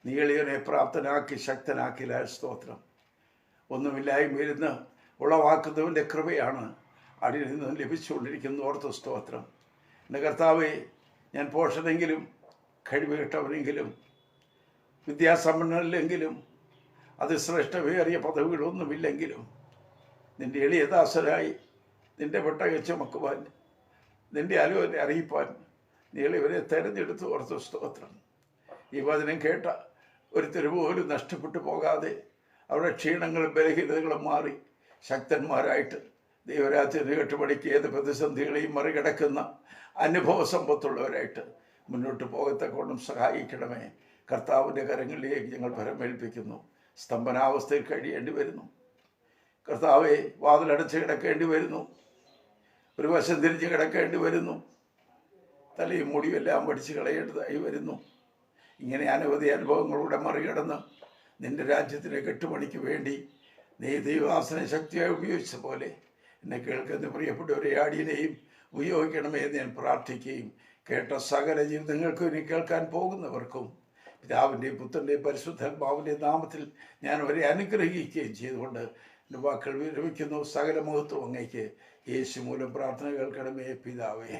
നീ എളിയവനെ പ്രാപ്തനാക്കി ശക്തനാക്കിയ സ്തോത്രം. ഒന്നുമില്ലായ്മയിരുന്ന് ഉളവാക്കുന്നവൻ്റെ കൃപയാണ് അടിയിൽ നിന്ന് ലഭിച്ചുകൊണ്ടിരിക്കുന്ന ഓർത്ത സ്തോത്രം. എൻ്റെ കർത്താവേ, ഞാൻ പോഷണെങ്കിലും കഴിവ് കിട്ടവനെങ്കിലും വിദ്യാസമ്പന്നരില്ലെങ്കിലും അതിശ്രേഷ്ഠമേറിയ പദവികളൊന്നുമില്ലെങ്കിലും നിൻ്റെ എളിയദാസരായി നിൻ്റെ പെട്ടകം ചുമക്കുവാൻ, നിൻ്റെ ആലോചന അറിയിപ്പാൻ നീ എളിയവരെ തെരഞ്ഞെടുത്ത് ഓർത്ത സ്തോത്രം. ഈ വചനം കേട്ട ഒരുത്തര് പോലും നഷ്ടപ്പെട്ടു പോകാതെ അവരുടെ ക്ഷീണങ്ങളും ബലഹീനതകളും മാറി ശക്തന്മാരായിട്ട് ദൈവരാജ്യത്തിന് കെട്ടുപടിക്ക് ഏത് പ്രതിസന്ധികളെയും മറികടക്കുന്ന അനുഭവ സമ്പത്തുള്ളവരായിട്ട് മുന്നോട്ട് പോകത്തക്കോണം സഹായിക്കണമേ. കർത്താവിൻ്റെ കരങ്ങളിലേക്ക് ഞങ്ങൾ ഫലമേൽപ്പിക്കുന്നു. സ്തംഭനാവസ്ഥയിൽ കഴിയേണ്ടി വരുന്നു കർത്താവെ, വാതിലടച്ച് കിടക്കേണ്ടി വരുന്നു, ഒരു വശം തിരിച്ച് കിടക്കേണ്ടി വരുന്നു, തലയും മുടിയെല്ലാം പഠിച്ച് കളയേണ്ടതായി വരുന്നു. ഇങ്ങനെ അനവധി അനുഭവങ്ങളുടെ മറികടന്ന് നിൻ്റെ രാജ്യത്തിൻ്റെ കെട്ടുപണിക്ക് വേണ്ടി നീ ദൈവദാസനെ ശക്തിയായി ഉപയോഗിച്ച പോലെ എന്നെ കേൾക്കുന്ന പ്രിയപ്പെട്ട ഒരു ആടിയെയും ഉപയോഗിക്കണമേ എന്ന് ഞാൻ പ്രാർത്ഥിക്കുകയും കേട്ട സകല ജീവിതങ്ങൾക്കും ഇനി കേൾക്കാൻ പോകുന്നവർക്കും പിതാവിൻ്റെയും പുത്രൻ്റെയും പരിശുദ്ധാത്മാവിൻ്റെയും നാമത്തിൽ ഞാൻ അവരെ അനുഗ്രഹിക്കുകയും ചെയ്തുകൊണ്ട് എൻ്റെ വാക്കുകൾ വിരമിക്കുന്നു. സകല മഹത്വം അങ്ങേക്ക് യേശു മൂലം പ്രാർത്ഥന കേൾക്കണമേ പിതാവേ.